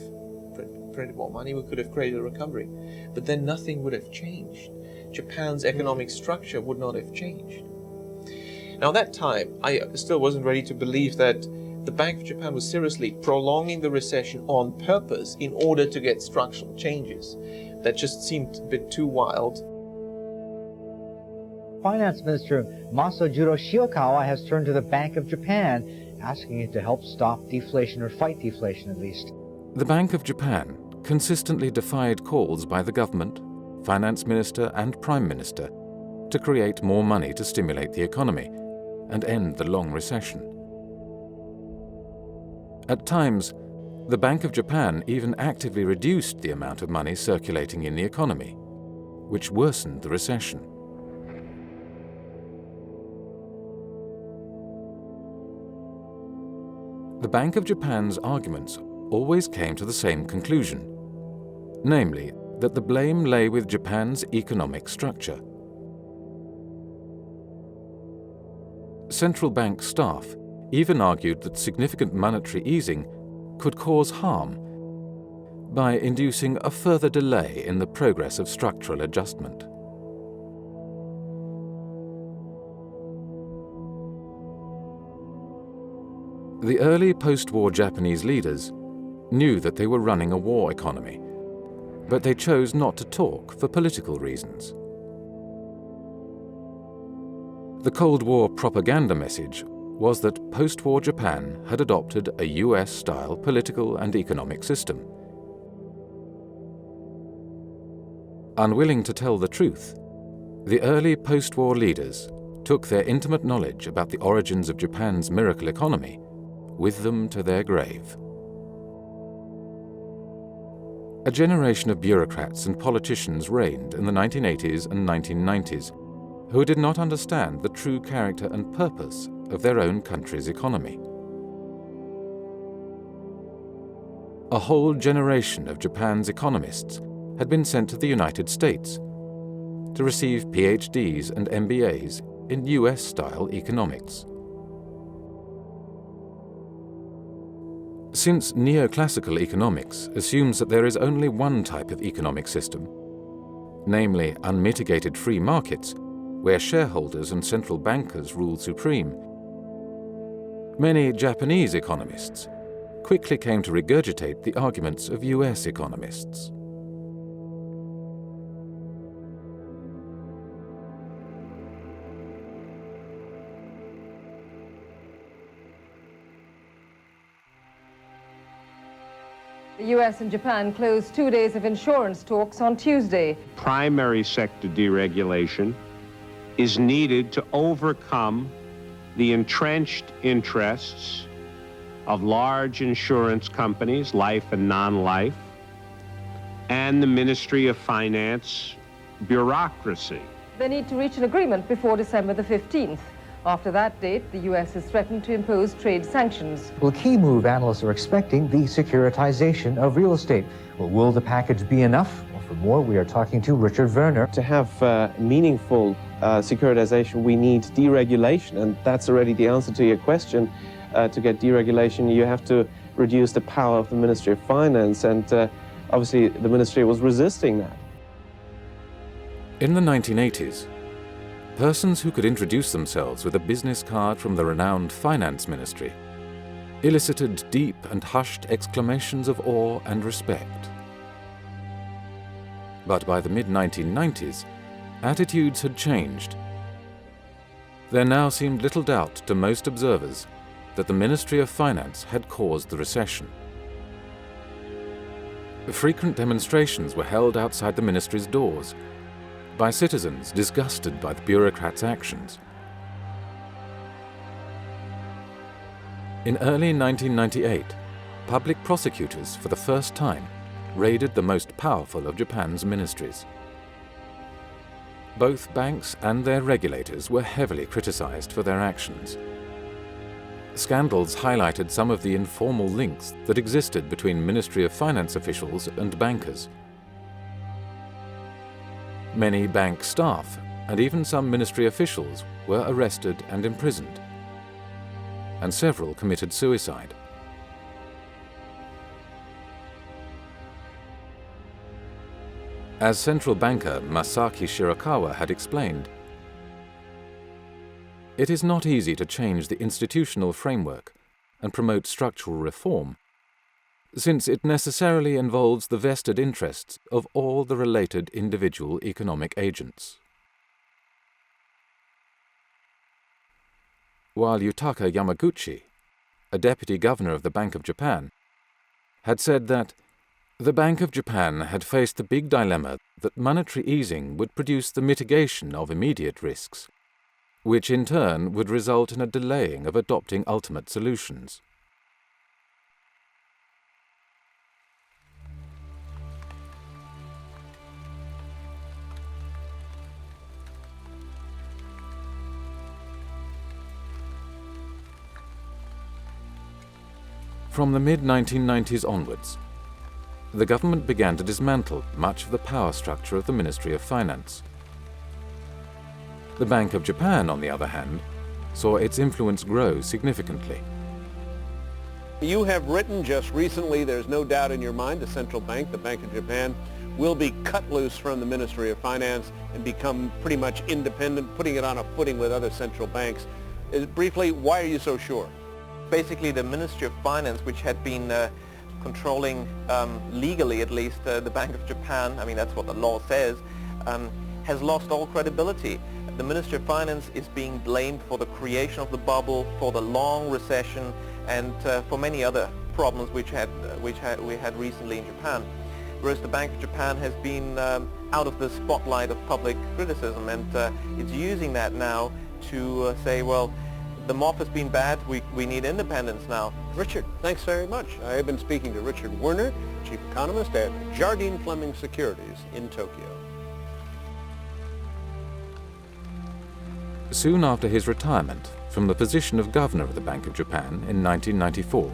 printed more money, we could have created a recovery. But then nothing would have changed. Japan's economic structure would not have changed. Now, at that time, I still wasn't ready to believe that the Bank of Japan was seriously prolonging the recession on purpose in order to get structural changes. That just seemed a bit too wild. Finance Minister Masajiro Shiokawa has turned to the Bank of Japan, asking it to help stop deflation or fight deflation at least. The Bank of Japan consistently defied calls by the government, finance minister and prime minister to create more money to stimulate the economy and end the long recession. At times, the Bank of Japan even actively reduced the amount of money circulating in the economy, which worsened the recession. The Bank of Japan's arguments always came to the same conclusion, namely that the blame lay with Japan's economic structure. Central bank staff even argued that significant monetary easing could cause harm by inducing a further delay in the progress of structural adjustment. The early post-war Japanese leaders knew that they were running a war economy, but they chose not to talk for political reasons. The Cold War propaganda message was that post-war Japan had adopted a US-style political and economic system. Unwilling to tell the truth, the early post-war leaders took their intimate knowledge about the origins of Japan's miracle economy with them to their grave. A generation of bureaucrats and politicians reigned in the 1980s and 1990s who did not understand the true character and purpose of their own country's economy. A whole generation of Japan's economists had been sent to the United States to receive PhDs and MBAs in US-style economics. Since neoclassical economics assumes that there is only one type of economic system, namely unmitigated free markets, where shareholders and central bankers rule supreme, many Japanese economists quickly came to regurgitate the arguments of US economists. The US and Japan closed 2 days of insurance talks on Tuesday. Primary sector deregulation is needed to overcome the entrenched interests of large insurance companies, life and non-life, and the Ministry of Finance bureaucracy. They need to reach an agreement before December the 15th. After that date, the US has threatened to impose trade sanctions. Well, a key move analysts are expecting, the securitization of real estate. Well, will the package be enough? Well, for more, we are talking to Richard Werner. To have meaningful securitization, we need deregulation, and that's already the answer to your question. To get deregulation, you have to reduce the power of the Ministry of Finance, and obviously the ministry was resisting that. In the 1980s, persons who could introduce themselves with a business card from the renowned finance ministry elicited deep and hushed exclamations of awe and respect. But by the mid-1990s, attitudes had changed. There now seemed little doubt to most observers that the Ministry of Finance had caused the recession. Frequent demonstrations were held outside the ministry's doors by citizens disgusted by the bureaucrats' actions. In early 1998, public prosecutors for the first time raided the most powerful of Japan's ministries. Both banks and their regulators were heavily criticized for their actions. Scandals highlighted some of the informal links that existed between Ministry of Finance officials and bankers. Many bank staff and even some ministry officials were arrested and imprisoned, and several committed suicide. As central banker Masaki Shirakawa had explained, it is not easy to change the institutional framework and promote structural reform, since it necessarily involves the vested interests of all the related individual economic agents. While Yutaka Yamaguchi, a deputy governor of the Bank of Japan, had said that The Bank of Japan had faced the big dilemma that monetary easing would produce the mitigation of immediate risks, which in turn would result in a delaying of adopting ultimate solutions. From the mid-1990s onwards, the government began to dismantle much of the power structure of the Ministry of Finance. The Bank of Japan, on the other hand, saw its influence grow significantly. You have written just recently, there's no doubt in your mind, the central bank, the Bank of Japan, will be cut loose from the Ministry of Finance and become pretty much independent, putting it on a footing with other central banks. Briefly, why are you so sure? Basically, the Ministry of Finance, which had been controlling, legally at least, the Bank of Japan, I mean that's what the law says, has lost all credibility. The Ministry of Finance is being blamed for the creation of the bubble, for the long recession, and for many other problems which we had recently in Japan. Whereas the Bank of Japan has been out of the spotlight of public criticism, and it's using that now to say, well, the MOF has been bad, we need independence now. Richard, thanks very much. I have been speaking to Richard Werner, Chief Economist at Jardine Fleming Securities in Tokyo. Soon after his retirement from the position of Governor of the Bank of Japan in 1994,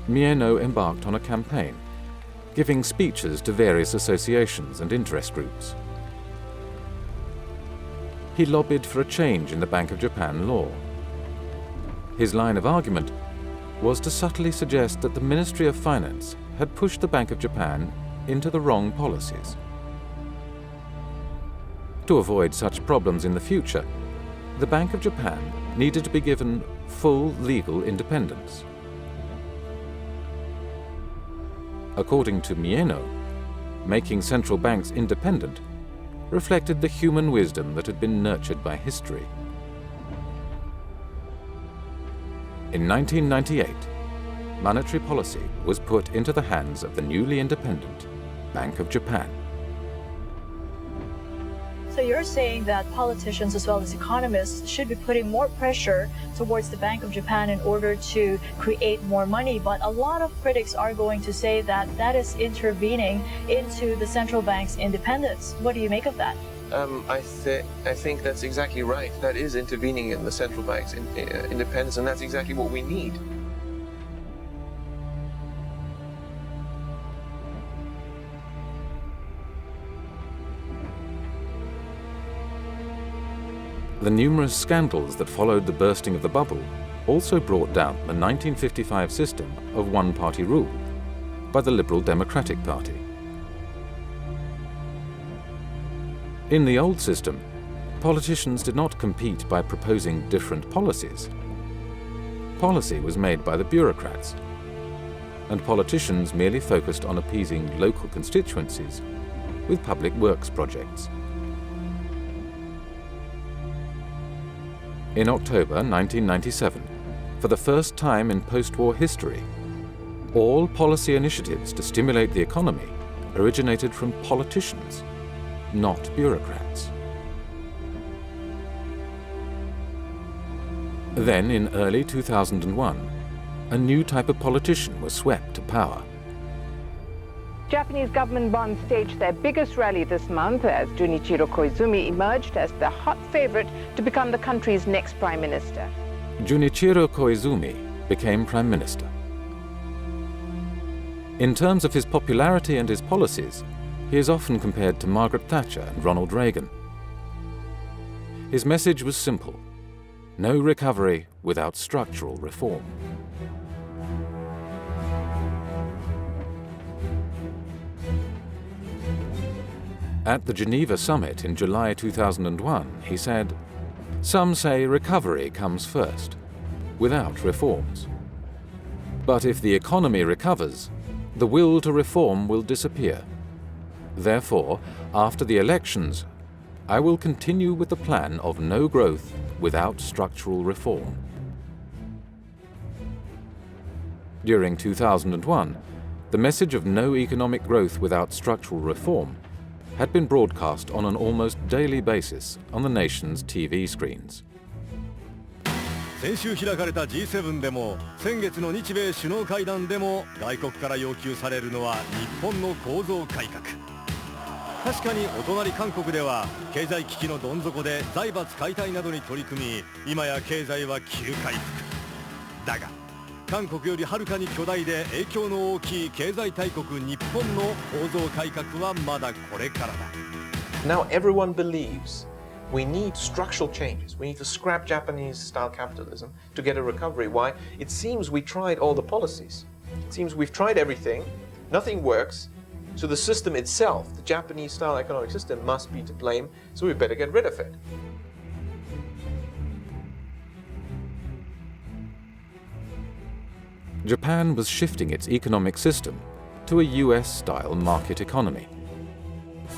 Mieno embarked on a campaign, giving speeches to various associations and interest groups. He lobbied for a change in the Bank of Japan law. His line of argument was to subtly suggest that the Ministry of Finance had pushed the Bank of Japan into the wrong policies. To avoid such problems in the future, the Bank of Japan needed to be given full legal independence. According to Mieno, making central banks independent reflected the human wisdom that had been nurtured by history. In 1998, monetary policy was put into the hands of the newly independent Bank of Japan. So you're saying that politicians as well as economists should be putting more pressure towards the Bank of Japan in order to create more money, but a lot of critics are going to say that that is intervening into the central bank's independence. What do you make of that? I think that's exactly right. That is intervening in the central bank's independence, and that's exactly what we need. The numerous scandals that followed the bursting of the bubble also brought down the 1955 system of one-party rule by the Liberal Democratic Party. In the old system, politicians did not compete by proposing different policies. Policy was made by the bureaucrats, and politicians merely focused on appeasing local constituencies with public works projects. In October 1997, for the first time in post-war history, all policy initiatives to stimulate the economy originated from politicians, not bureaucrats. Then, in early 2001, a new type of politician was swept to power. Japanese government bonds staged their biggest rally this month as Junichiro Koizumi emerged as the hot favorite to become the country's next prime minister. Junichiro Koizumi became prime minister. In terms of his popularity and his policies, he is often compared to Margaret Thatcher and Ronald Reagan. His message was simple: no recovery without structural reform. At the Geneva summit in July 2001, he said, "Some say recovery comes first, without reforms. But if the economy recovers, the will to reform will disappear. Therefore, after the elections, I will continue with the plan of no growth without structural reform." During 2001, the message of no economic growth without structural reform had been broadcast on an almost daily basis on the nation's TV screens. 先週開かれた G7 でも先月の日米首脳会談でも外国から要求されるのは日本の構造改革。確かにお隣韓国では経済危機のどん底で財閥解体などに取り組み、今や経済は急回復。だが韓国よりはるかに巨大で影響の大きい経済大国日本の構造改革はまだこれからだ。 Now everyone believes we need structural changes. We need to scrap Japanese-style capitalism to get a recovery. Why? It seems we tried all the policies. It seems we've tried everything, nothing works, so the system itself, the Japanese-style economic system, must be to blame, so we better get rid of it. Japan was shifting its economic system to a US-style market economy.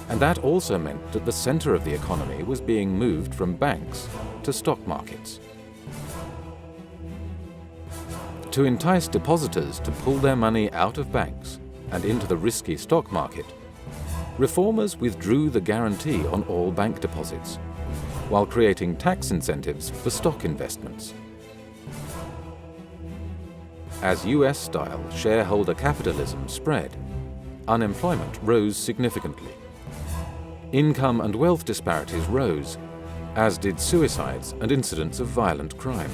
And that also meant that the center of the economy was being moved from banks to stock markets. To entice depositors to pull their money out of banks and into the risky stock market, reformers withdrew the guarantee on all bank deposits, while creating tax incentives for stock investments. As US-style shareholder capitalism spread, unemployment rose significantly. Income and wealth disparities rose, as did suicides and incidents of violent crime.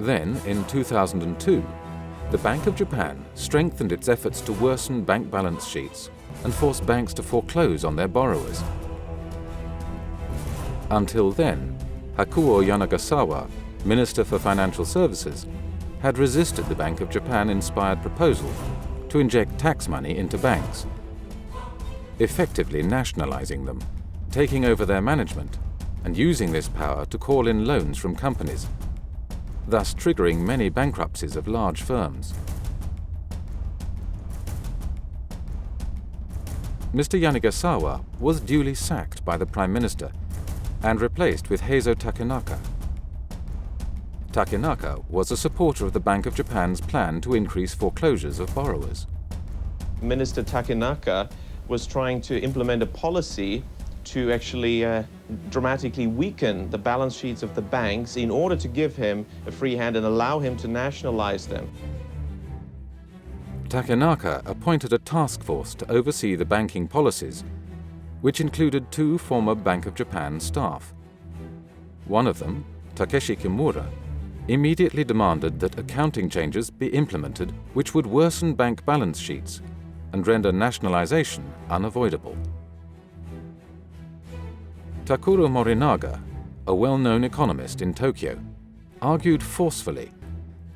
Then, in 2002, the Bank of Japan strengthened its efforts to worsen bank balance sheets and force banks to foreclose on their borrowers. Until then, Hakuo Yamagiwa, Minister for Financial Services, had resisted the Bank of Japan-inspired proposal to inject tax money into banks, effectively nationalizing them, taking over their management, and using this power to call in loans from companies, thus triggering many bankruptcies of large firms. Mr. Yamagiwa was duly sacked by the Prime Minister and replaced with Heizo Takenaka. Takenaka was a supporter of the Bank of Japan's plan to increase foreclosures of borrowers. Minister Takenaka was trying to implement a policy to actually dramatically weaken the balance sheets of the banks in order to give him a free hand and allow him to nationalize them. Takenaka appointed a task force to oversee the banking policies, which included 2 former Bank of Japan staff. One of them, Takeshi Kimura, immediately demanded that accounting changes be implemented which would worsen bank balance sheets and render nationalization unavoidable. Takuro Morinaga, a well-known economist in Tokyo, argued forcefully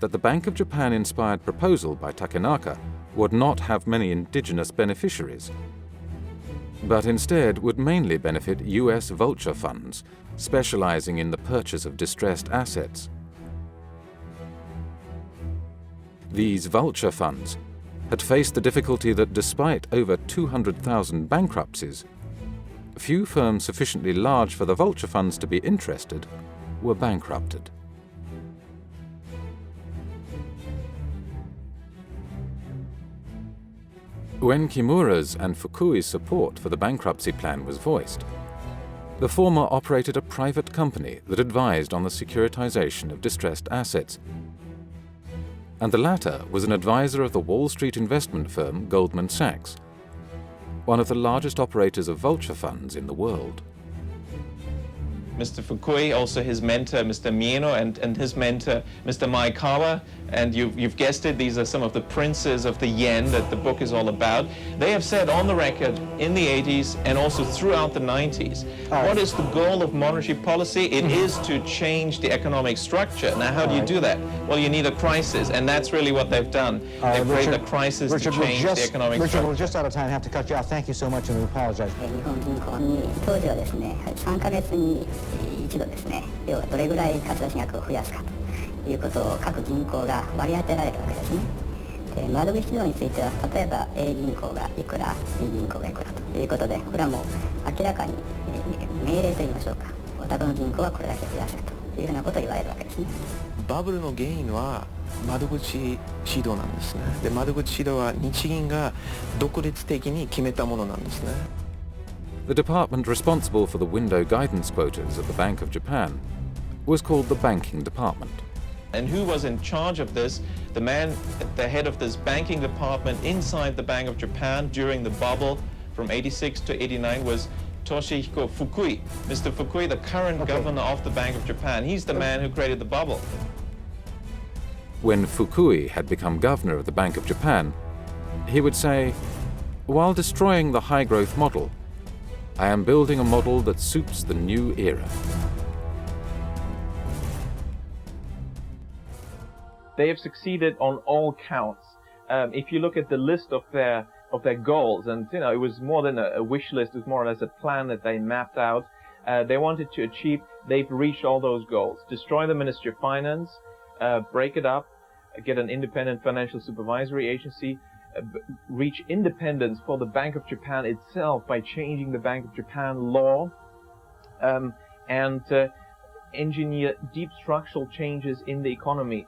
that the Bank of Japan-inspired proposal by Takenaka would not have many indigenous beneficiaries, but instead would mainly benefit US vulture funds specializing in the purchase of distressed assets. These vulture funds had faced the difficulty that despite over 200,000 bankruptcies, few firms sufficiently large for the vulture funds to be interested were bankrupted. When Kimura's and Fukui's support for the bankruptcy plan was voiced, the former operated a private company that advised on the securitization of distressed assets, and the latter was an advisor of the Wall Street investment firm Goldman Sachs, one of the largest operators of vulture funds in the world. Mr. Fukui, also his mentor, Mr. Mieno, and his mentor, Mr. Maekawa, and you've guessed it, these are some of the princes of the yen that the book is all about. They have said on the record in the 80s and also throughout the 90s, what is the goal of monetary policy? It is to change the economic structure. Now, how do you do that? Well, you need a crisis, and that's really what they've done. They've created a crisis to change the economic structure. Richard, we're just out of time. I have to cut you off. Thank you so much, and we apologize. 当時はですね、3ヶ月に一度ですね、要はどれぐらい貸出額を増やすかということを各銀行が割り当てられたわけですね。で、窓口指導については、例えば A 銀行がいくら、B 銀行がいくらということで、これはもう明らかに命令といいましょうか、お宅の銀行はこれだけ増やせとというふうなことを言われるわけですね。バブルの原因は窓口指導なんですね。で、窓口指導は日銀が独立的に決めたものなんですね。The department responsible for the window guidance quotas at the Bank of Japan was called the Banking Department. And who was in charge of this? The man at the head of this banking department inside the Bank of Japan during the bubble from 86 to 89 was Toshihiko Fukui. Mr. Fukui, the current governor of the Bank of Japan, he's the man who created the bubble. When Fukui had become governor of the Bank of Japan, he would say, "While destroying the high-growth model, I am building a model that suits the new era." They have succeeded on all counts. If you look at the list of their goals, and it was more than a wish list, it was more or less a plan that they mapped out. They wanted to achieve. They've reached all those goals. Destroy the Ministry of Finance, break it up, get an independent financial supervisory agency, reach independence for the Bank of Japan itself by changing the Bank of Japan law, and engineer deep structural changes in the economy.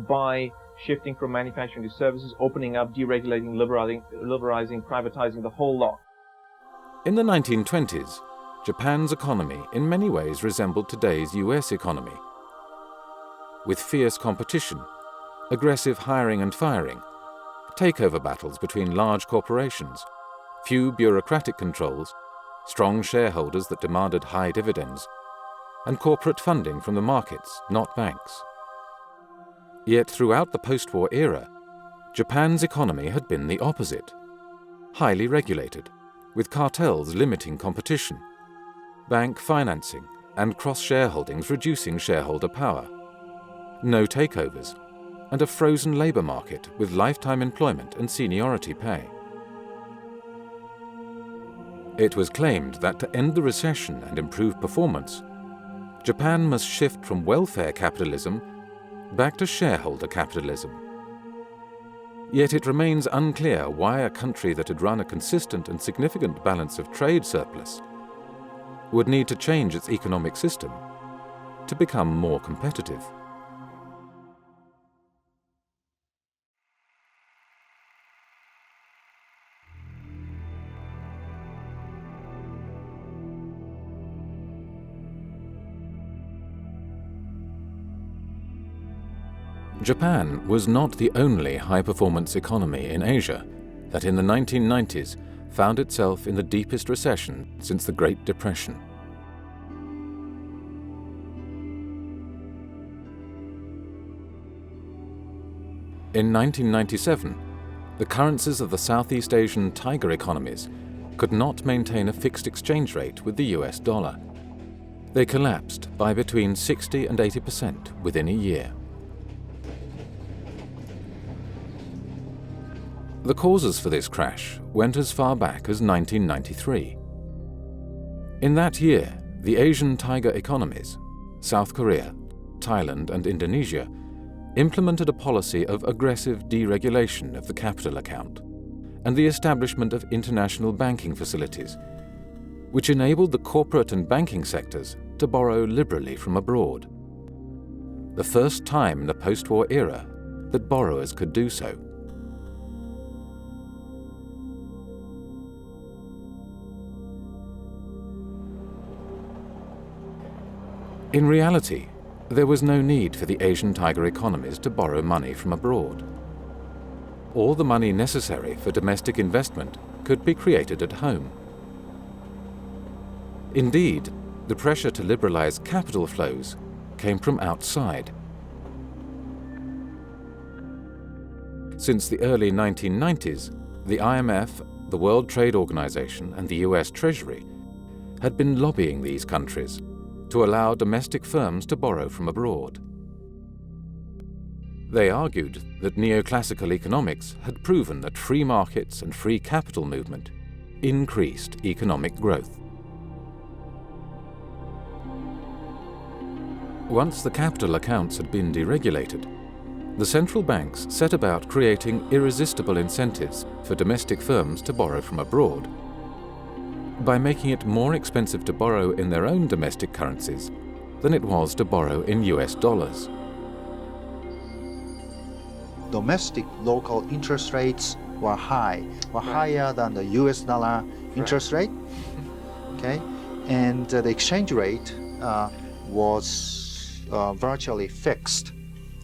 By shifting from manufacturing to services, opening up, deregulating, liberalizing, privatizing, the whole lot. In the 1920s, Japan's economy in many ways resembled today's US economy. With fierce competition, aggressive hiring and firing, takeover battles between large corporations, few bureaucratic controls, strong shareholders that demanded high dividends, and corporate funding from the markets, not banks. Yet throughout the post-war era, Japan's economy had been the opposite. Highly regulated, with cartels limiting competition, bank financing and cross-shareholdings reducing shareholder power, no takeovers, and a frozen labour market with lifetime employment and seniority pay. It was claimed that to end the recession and improve performance, Japan must shift from welfare capitalism back to shareholder capitalism. Yet it remains unclear why a country that had run a consistent and significant balance of trade surplus would need to change its economic system to become more competitive. Japan was not the only high-performance economy in Asia that in the 1990s found itself in the deepest recession since the Great Depression. In 1997, the currencies of the Southeast Asian tiger economies could not maintain a fixed exchange rate with the US dollar. They collapsed by between 60 and 80% within a year. The causes for this crash went as far back as 1993. In that year, the Asian tiger economies, South Korea, Thailand and Indonesia, implemented a policy of aggressive deregulation of the capital account and the establishment of international banking facilities, which enabled the corporate and banking sectors to borrow liberally from abroad. The first time in the post-war era that borrowers could do so. In reality, there was no need for the Asian tiger economies to borrow money from abroad. All the money necessary for domestic investment could be created at home. Indeed, the pressure to liberalize capital flows came from outside. Since the early 1990s, the IMF, the World Trade Organization, and the US Treasury had been lobbying these countries to allow domestic firms to borrow from abroad. They argued that neoclassical economics had proven that free markets and free capital movement increased economic growth. Once the capital accounts had been deregulated, the central banks set about creating irresistible incentives for domestic firms to borrow from abroad. By making it more expensive to borrow in their own domestic currencies than it was to borrow in US dollars. Domestic local interest rates were higher than the US dollar interest rate. Okay, and the exchange rate was virtually fixed.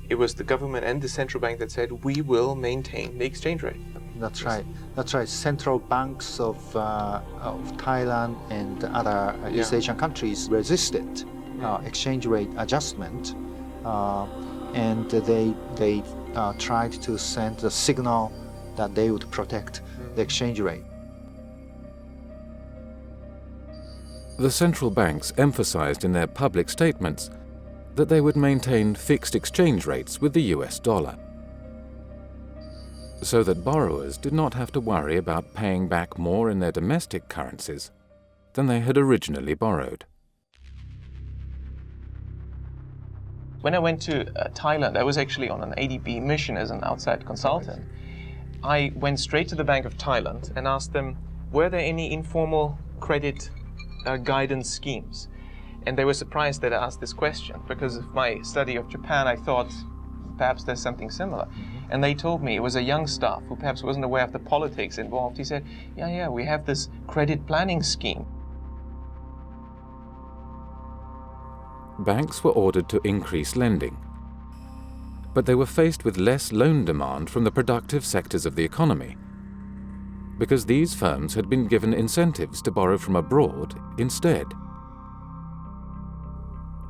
It was the government and the central bank that said, we will maintain the exchange rate. That's right. That's right. Central banks of Thailand and other East Asian countries resisted exchange rate adjustment, and they tried to send the signal that they would protect the exchange rate. The central banks emphasized in their public statements that they would maintain fixed exchange rates with the US dollar, so that borrowers did not have to worry about paying back more in their domestic currencies than they had originally borrowed. When I went to Thailand, I was actually on an ADB mission as an outside consultant. I went straight to the Bank of Thailand and asked them, were there any informal credit guidance schemes? And they were surprised that I asked this question, because of my study of Japan, I thought perhaps there's something similar. And they told me, it was a young staff who perhaps wasn't aware of the politics involved. He said, yeah, we have this credit planning scheme. Banks were ordered to increase lending, but they were faced with less loan demand from the productive sectors of the economy, because these firms had been given incentives to borrow from abroad instead.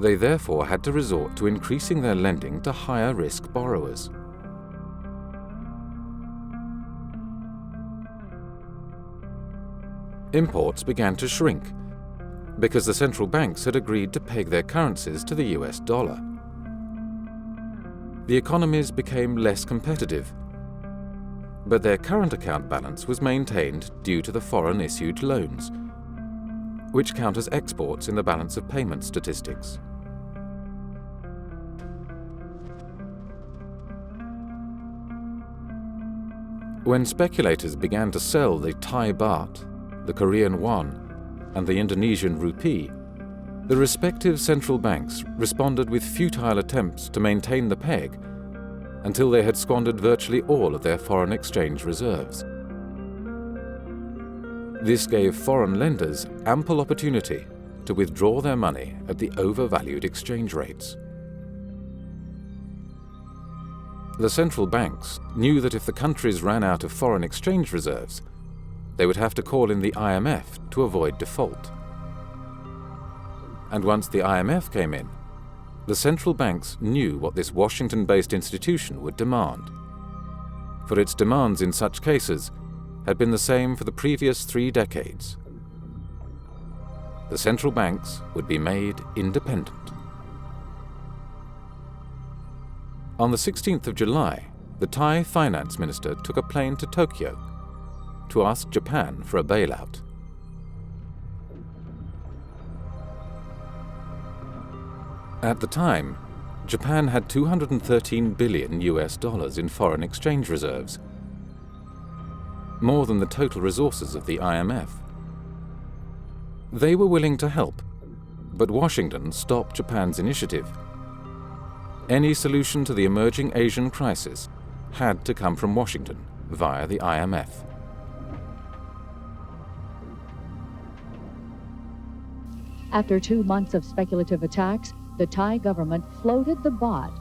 They therefore had to resort to increasing their lending to higher-risk borrowers. Imports began to shrink because the central banks had agreed to peg their currencies to the US dollar. The economies became less competitive, but their current account balance was maintained due to the foreign-issued loans, which count as exports in the balance of payment statistics. When speculators began to sell the Thai baht, the Korean won, and the Indonesian rupee, the respective central banks responded with futile attempts to maintain the peg until they had squandered virtually all of their foreign exchange reserves. This gave foreign lenders ample opportunity to withdraw their money at the overvalued exchange rates. The central banks knew that if the countries ran out of foreign exchange reserves, they would have to call in the IMF to avoid default. And once the IMF came in, the central banks knew what this Washington-based institution would demand, for its demands in such cases had been the same for the previous 3 decades. The central banks would be made independent. On the 16th of July, the Thai finance minister took a plane to Tokyo to ask Japan for a bailout. At the time, Japan had $213 billion in foreign exchange reserves, more than the total resources of the IMF. They were willing to help, but Washington stopped Japan's initiative. Any solution to the emerging Asian crisis had to come from Washington via the IMF. After 2 months of speculative attacks, the Thai government floated the baht.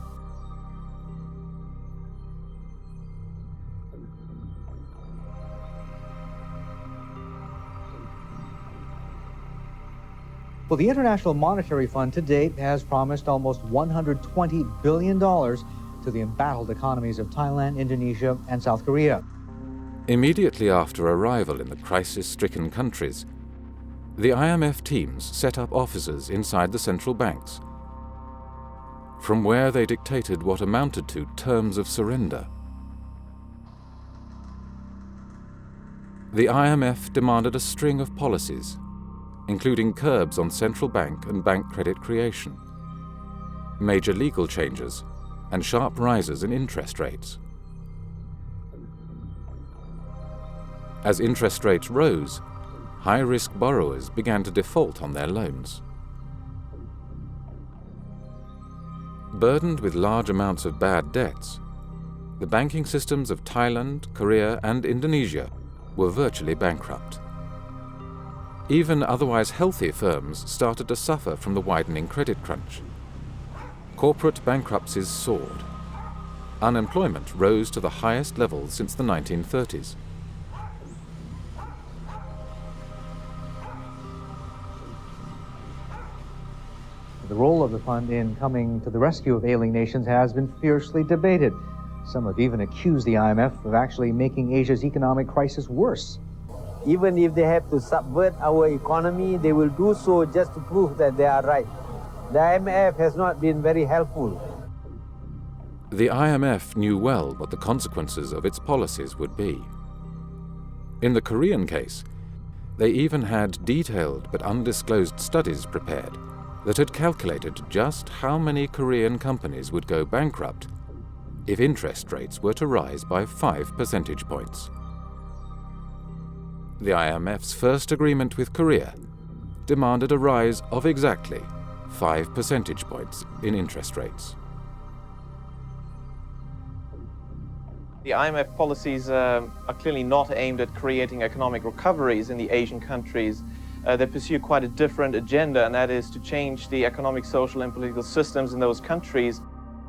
Well, the International Monetary Fund to date has promised almost $120 billion to the embattled economies of Thailand, Indonesia, and South Korea. Immediately after arrival in the crisis-stricken countries, the IMF teams set up offices inside the central banks, from where they dictated what amounted to terms of surrender. The IMF demanded a string of policies, including curbs on central bank and bank credit creation, major legal changes, and sharp rises in interest rates. As interest rates rose, high-risk borrowers began to default on their loans. Burdened with large amounts of bad debts, the banking systems of Thailand, Korea, and Indonesia were virtually bankrupt. Even otherwise healthy firms started to suffer from the widening credit crunch. Corporate bankruptcies soared. Unemployment rose to the highest level since the 1930s. The role of the fund in coming to the rescue of ailing nations has been fiercely debated. Some have even accused the IMF of actually making Asia's economic crisis worse. Even if they have to subvert our economy, they will do so just to prove that they are right. The IMF has not been very helpful. The IMF knew well what the consequences of its policies would be. In the Korean case, they even had detailed but undisclosed studies prepared that had calculated just how many Korean companies would go bankrupt if interest rates were to rise by 5 percentage points. The IMF's first agreement with Korea demanded a rise of exactly 5 percentage points in interest rates. The IMF policies are clearly not aimed at creating economic recoveries in the Asian countries. They pursue quite a different agenda, and that is to change the economic, social, and political systems in those countries.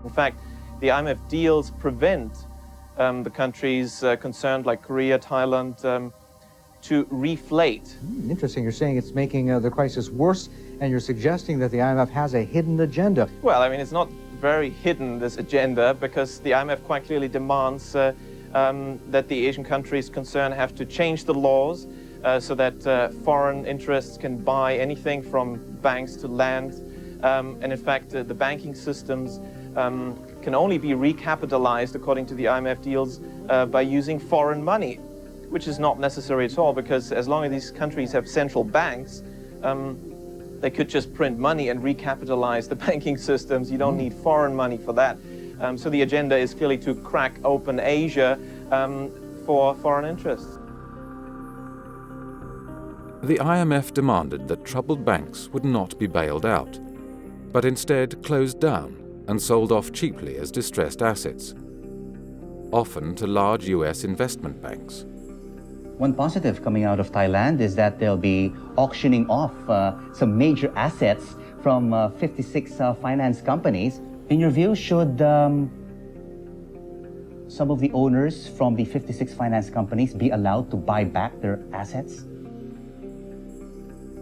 In fact, the IMF deals prevent the countries concerned, like Korea, Thailand, to reflate. Interesting. You're saying it's making the crisis worse, and you're suggesting that the IMF has a hidden agenda. Well, I mean, it's not very hidden, this agenda, because the IMF quite clearly demands that the Asian countries concerned have to change the laws so that foreign interests can buy anything from banks to land. And in fact, the banking systems can only be recapitalized, according to the IMF deals, by using foreign money, which is not necessary at all, because as long as these countries have central banks, they could just print money and recapitalize the banking systems. You don't need foreign money for that. So the agenda is clearly to crack open Asia for foreign interests. The IMF demanded that troubled banks would not be bailed out, but instead closed down and sold off cheaply as distressed assets, often to large US investment banks. One positive coming out of Thailand is that they'll be auctioning off some major assets from 56 finance companies. In your view, should some of the owners from the 56 finance companies be allowed to buy back their assets?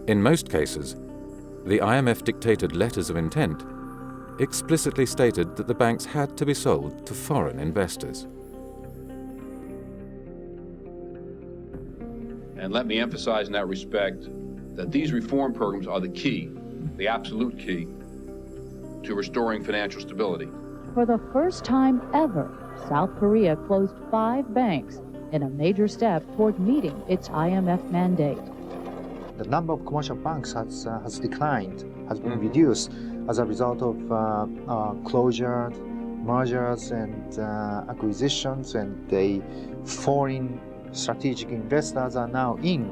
In most cases, the IMF dictated letters of intent explicitly stated that the banks had to be sold to foreign investors. And let me emphasize in that respect that these reform programs are the key, the absolute key, to restoring financial stability. For the first time ever, South Korea closed 5 banks in a major step toward meeting its IMF mandate. The number of commercial banks has declined, has been reduced as a result of closure, mergers, and acquisitions, and the foreign strategic investors are now in,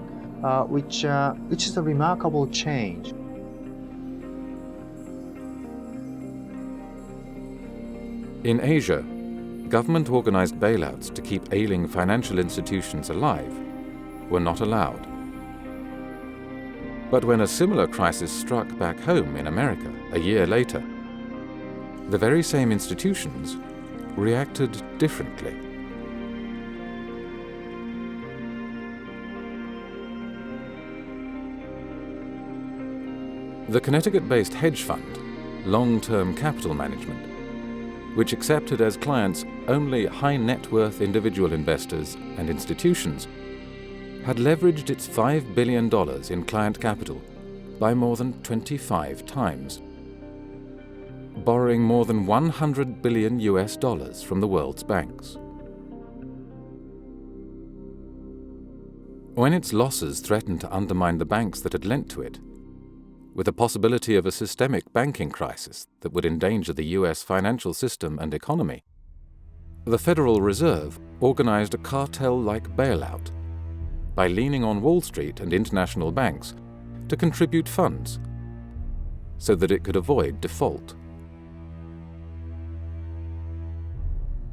which is a remarkable change. In Asia, government-organized bailouts to keep ailing financial institutions alive were not allowed. But when a similar crisis struck back home in America a year later, the very same institutions reacted differently. The Connecticut-based hedge fund, Long-Term Capital Management, which accepted as clients only high-net-worth individual investors and institutions, had leveraged its $5 billion in client capital by more than 25 times, borrowing more than $100 billion from the world's banks. When its losses threatened to undermine the banks that had lent to it, with the possibility of a systemic banking crisis that would endanger the US financial system and economy, the Federal Reserve organized a cartel-like bailout by leaning on Wall Street and international banks to contribute funds so that it could avoid default.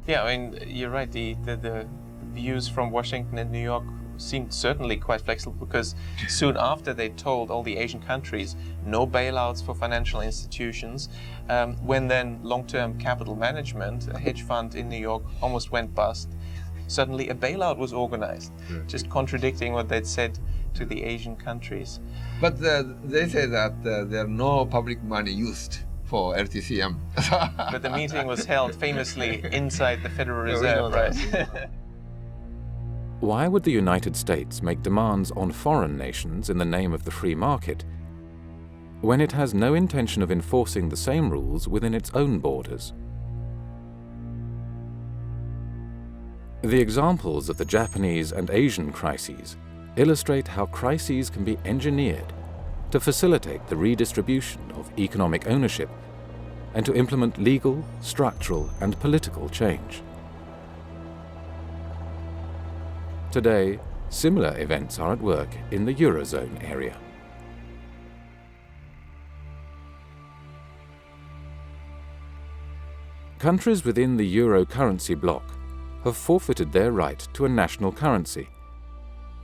Yeah, I mean, you're right. The views from Washington and New York seemed certainly quite flexible, because soon after they told all the Asian countries no bailouts for financial institutions. When then long-term capital management, a hedge fund in New York, almost went bust, suddenly a bailout was organized, just contradicting what they'd said to the Asian countries. But they say that there are no public money used for LTCM. But the meeting was held famously inside the Federal Reserve, right? Why would the United States make demands on foreign nations in the name of the free market when it has no intention of enforcing the same rules within its own borders? The examples of the Japanese and Asian crises illustrate how crises can be engineered to facilitate the redistribution of economic ownership and to implement legal, structural, and political change. Today, similar events are at work in the Eurozone area. Countries within the euro currency bloc have forfeited their right to a national currency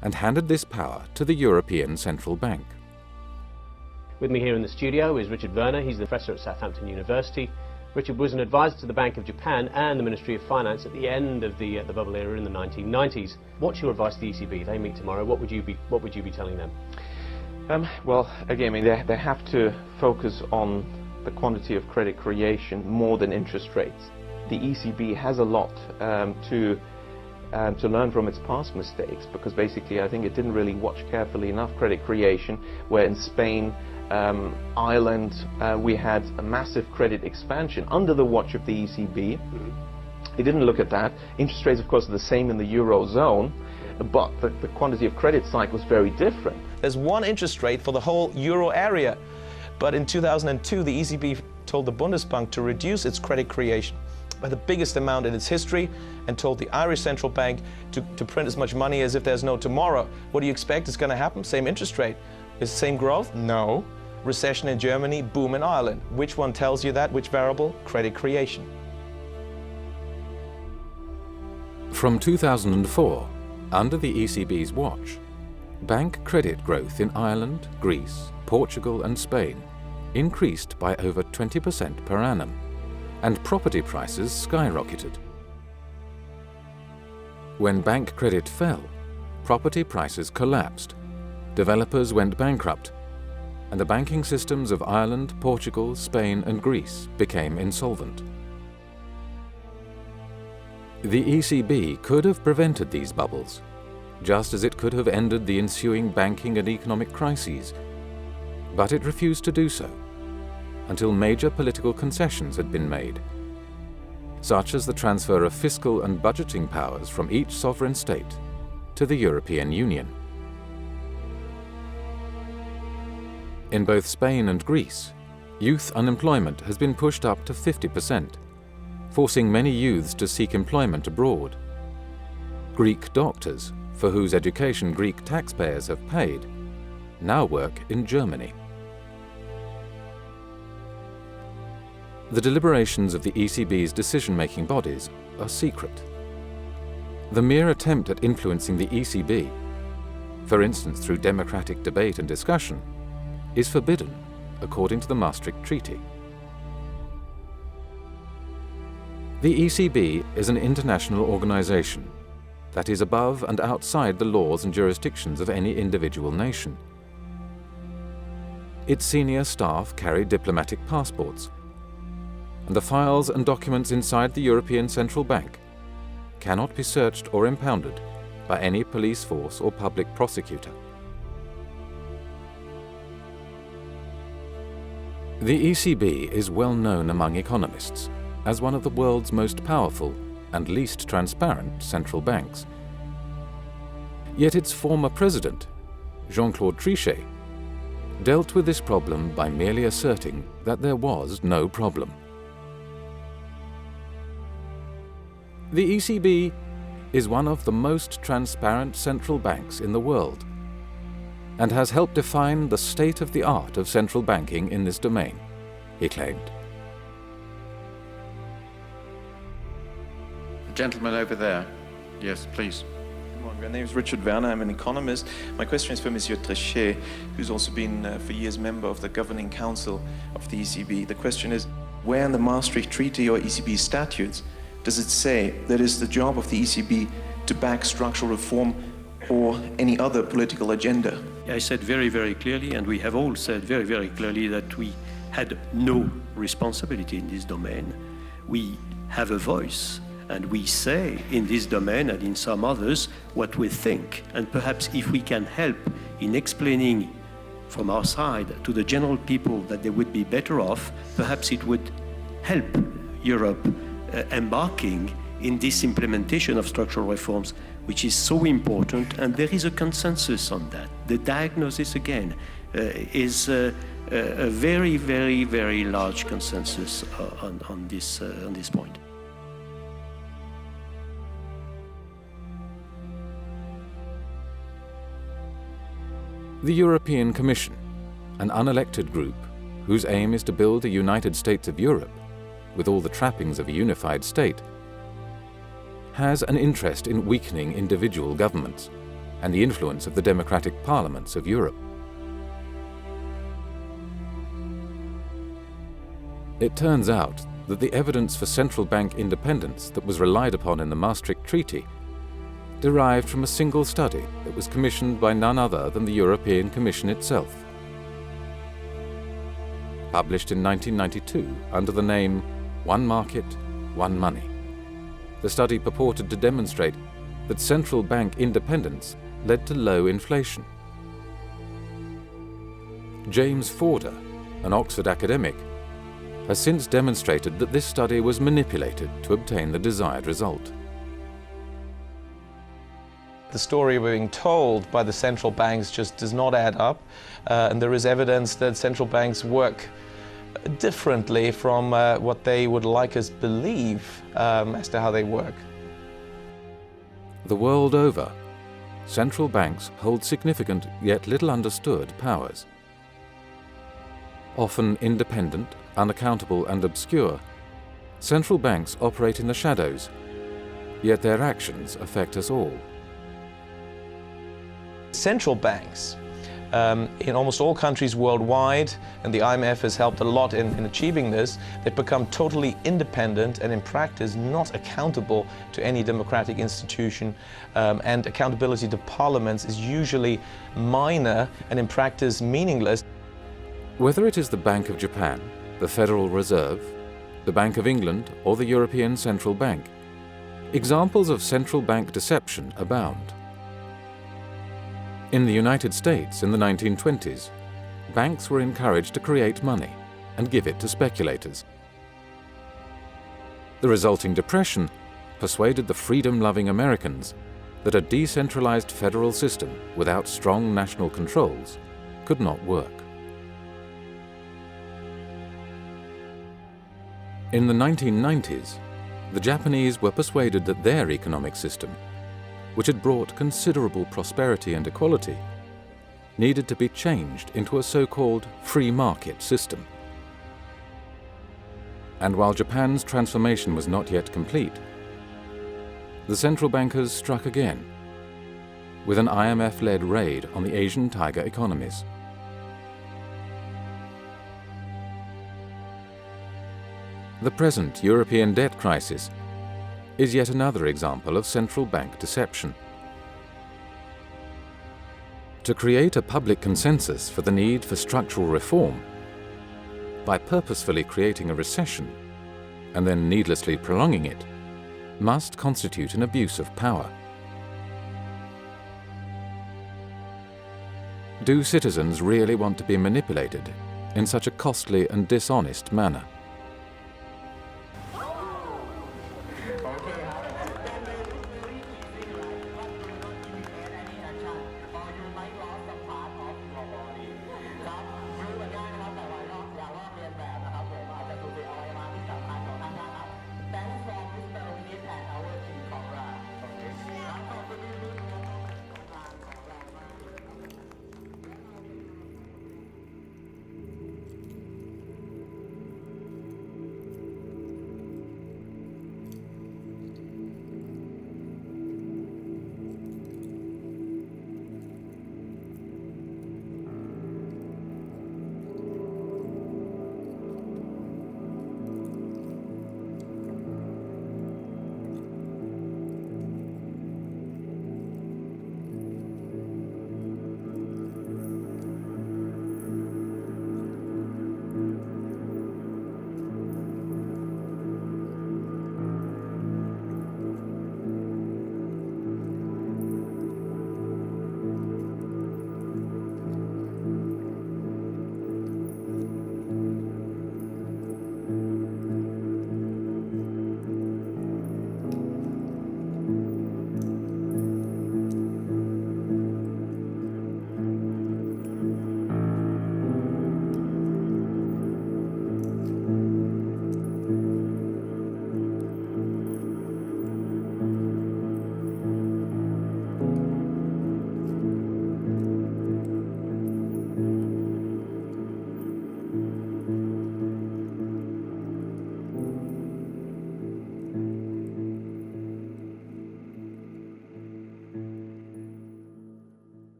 and handed this power to the European Central Bank. With me here in the studio is Richard Werner. He's the professor at Southampton University. Richard was an advisor to the Bank of Japan and the Ministry of Finance at the end of the bubble era in the 1990s. What's your advice to the ECB? They meet tomorrow. What would you be telling them? Well, again, I mean, they have to focus on the quantity of credit creation more than interest rates. The ECB has a lot to learn from its past mistakes, because basically I think it didn't really watch carefully enough credit creation, where in Spain, Ireland, we had a massive credit expansion under the watch of the ECB. They didn't look at that. Interest rates, of course, are the same in the Eurozone, but the quantity of credit cycle is very different. There's one interest rate for the whole euro area, but in 2002 the ECB told the Bundesbank to reduce its credit creation by the biggest amount in its history, and told the Irish Central Bank to print as much money as if there's no tomorrow. What do you expect is going to happen? Same interest rate. Is the same growth? No. Recession in Germany, boom in Ireland. Which one tells you that? Which variable? Credit creation. From 2004, under the ECB's watch, bank credit growth in Ireland, Greece, Portugal and Spain increased by over 20% per annum, and property prices skyrocketed. When bank credit fell, property prices collapsed, developers went bankrupt, and the banking systems of Ireland, Portugal, Spain and Greece became insolvent. The ECB could have prevented these bubbles, just as it could have ended the ensuing banking and economic crises, but it refused to do so until major political concessions had been made, such as the transfer of fiscal and budgeting powers from each sovereign state to the European Union. In both Spain and Greece, youth unemployment has been pushed up to 50%, forcing many youths to seek employment abroad. Greek doctors, for whose education Greek taxpayers have paid, now work in Germany. The deliberations of the ECB's decision-making bodies are secret. The mere attempt at influencing the ECB, for instance through democratic debate and discussion, is forbidden according to the Maastricht Treaty. The ECB is an international organization that is above and outside the laws and jurisdictions of any individual nation. Its senior staff carry diplomatic passports, and the files and documents inside the European Central Bank cannot be searched or impounded by any police force or public prosecutor. The ECB is well known among economists as one of the world's most powerful and least transparent central banks. Yet its former president, Jean-Claude Trichet, dealt with this problem by merely asserting that there was no problem. The ECB is one of the most transparent central banks in the world and has helped define the state-of-the-art of central banking in this domain, he claimed. The gentleman over there. Yes, please. My name is Richard Werner, I'm an economist. My question is for Monsieur Trichet, who's also been for years member of the Governing Council of the ECB. The question is, where in the Maastricht Treaty or ECB statutes does it say that it is the job of the ECB to back structural reform or any other political agenda? I said very, very clearly, and we have all said very, very clearly, that we had no responsibility in this domain. We have a voice, and we say in this domain and in some others what we think. And perhaps if we can help in explaining from our side to the general people that they would be better off, perhaps it would help Europe embarking in this implementation of structural reforms, which is so important, and there is a consensus on that. The diagnosis, again, is a very, very, very large consensus on this point. The European Commission, an unelected group whose aim is to build a United States of Europe with all the trappings of a unified state, has an interest in weakening individual governments and the influence of the democratic parliaments of Europe. It turns out that the evidence for central bank independence that was relied upon in the Maastricht Treaty derived from a single study that was commissioned by none other than the European Commission itself. Published in 1992 under the name One Market, One Money, the study purported to demonstrate that central bank independence led to low inflation. James Forder, an Oxford academic, has since demonstrated that this study was manipulated to obtain the desired result. The story we're being told by the central banks just does not add up, and there is evidence that central banks work differently from what they would like us believe as to how they work. The world over, central banks hold significant yet little understood powers. Often independent, unaccountable and obscure, central banks operate in the shadows, yet their actions affect us all. Central banks in almost all countries worldwide, and the IMF has helped a lot in achieving this, they've become totally independent and in practice not accountable to any democratic institution, and accountability to parliaments is usually minor and in practice meaningless. Whether it is the Bank of Japan, the Federal Reserve, the Bank of England or the European Central Bank, examples of central bank deception abound. In the United States in the 1920s, banks were encouraged to create money and give it to speculators. The resulting depression persuaded the freedom-loving Americans that a decentralized federal system without strong national controls could not work. In the 1990s, the Japanese were persuaded that their economic system, which had brought considerable prosperity and equality, needed to be changed into a so-called free market system. And while Japan's transformation was not yet complete, the central bankers struck again, with an IMF-led raid on the Asian tiger economies. The present European debt crisis is yet another example of central bank deception. To create a public consensus for the need for structural reform, by purposefully creating a recession and then needlessly prolonging it, must constitute an abuse of power. Do citizens really want to be manipulated in such a costly and dishonest manner?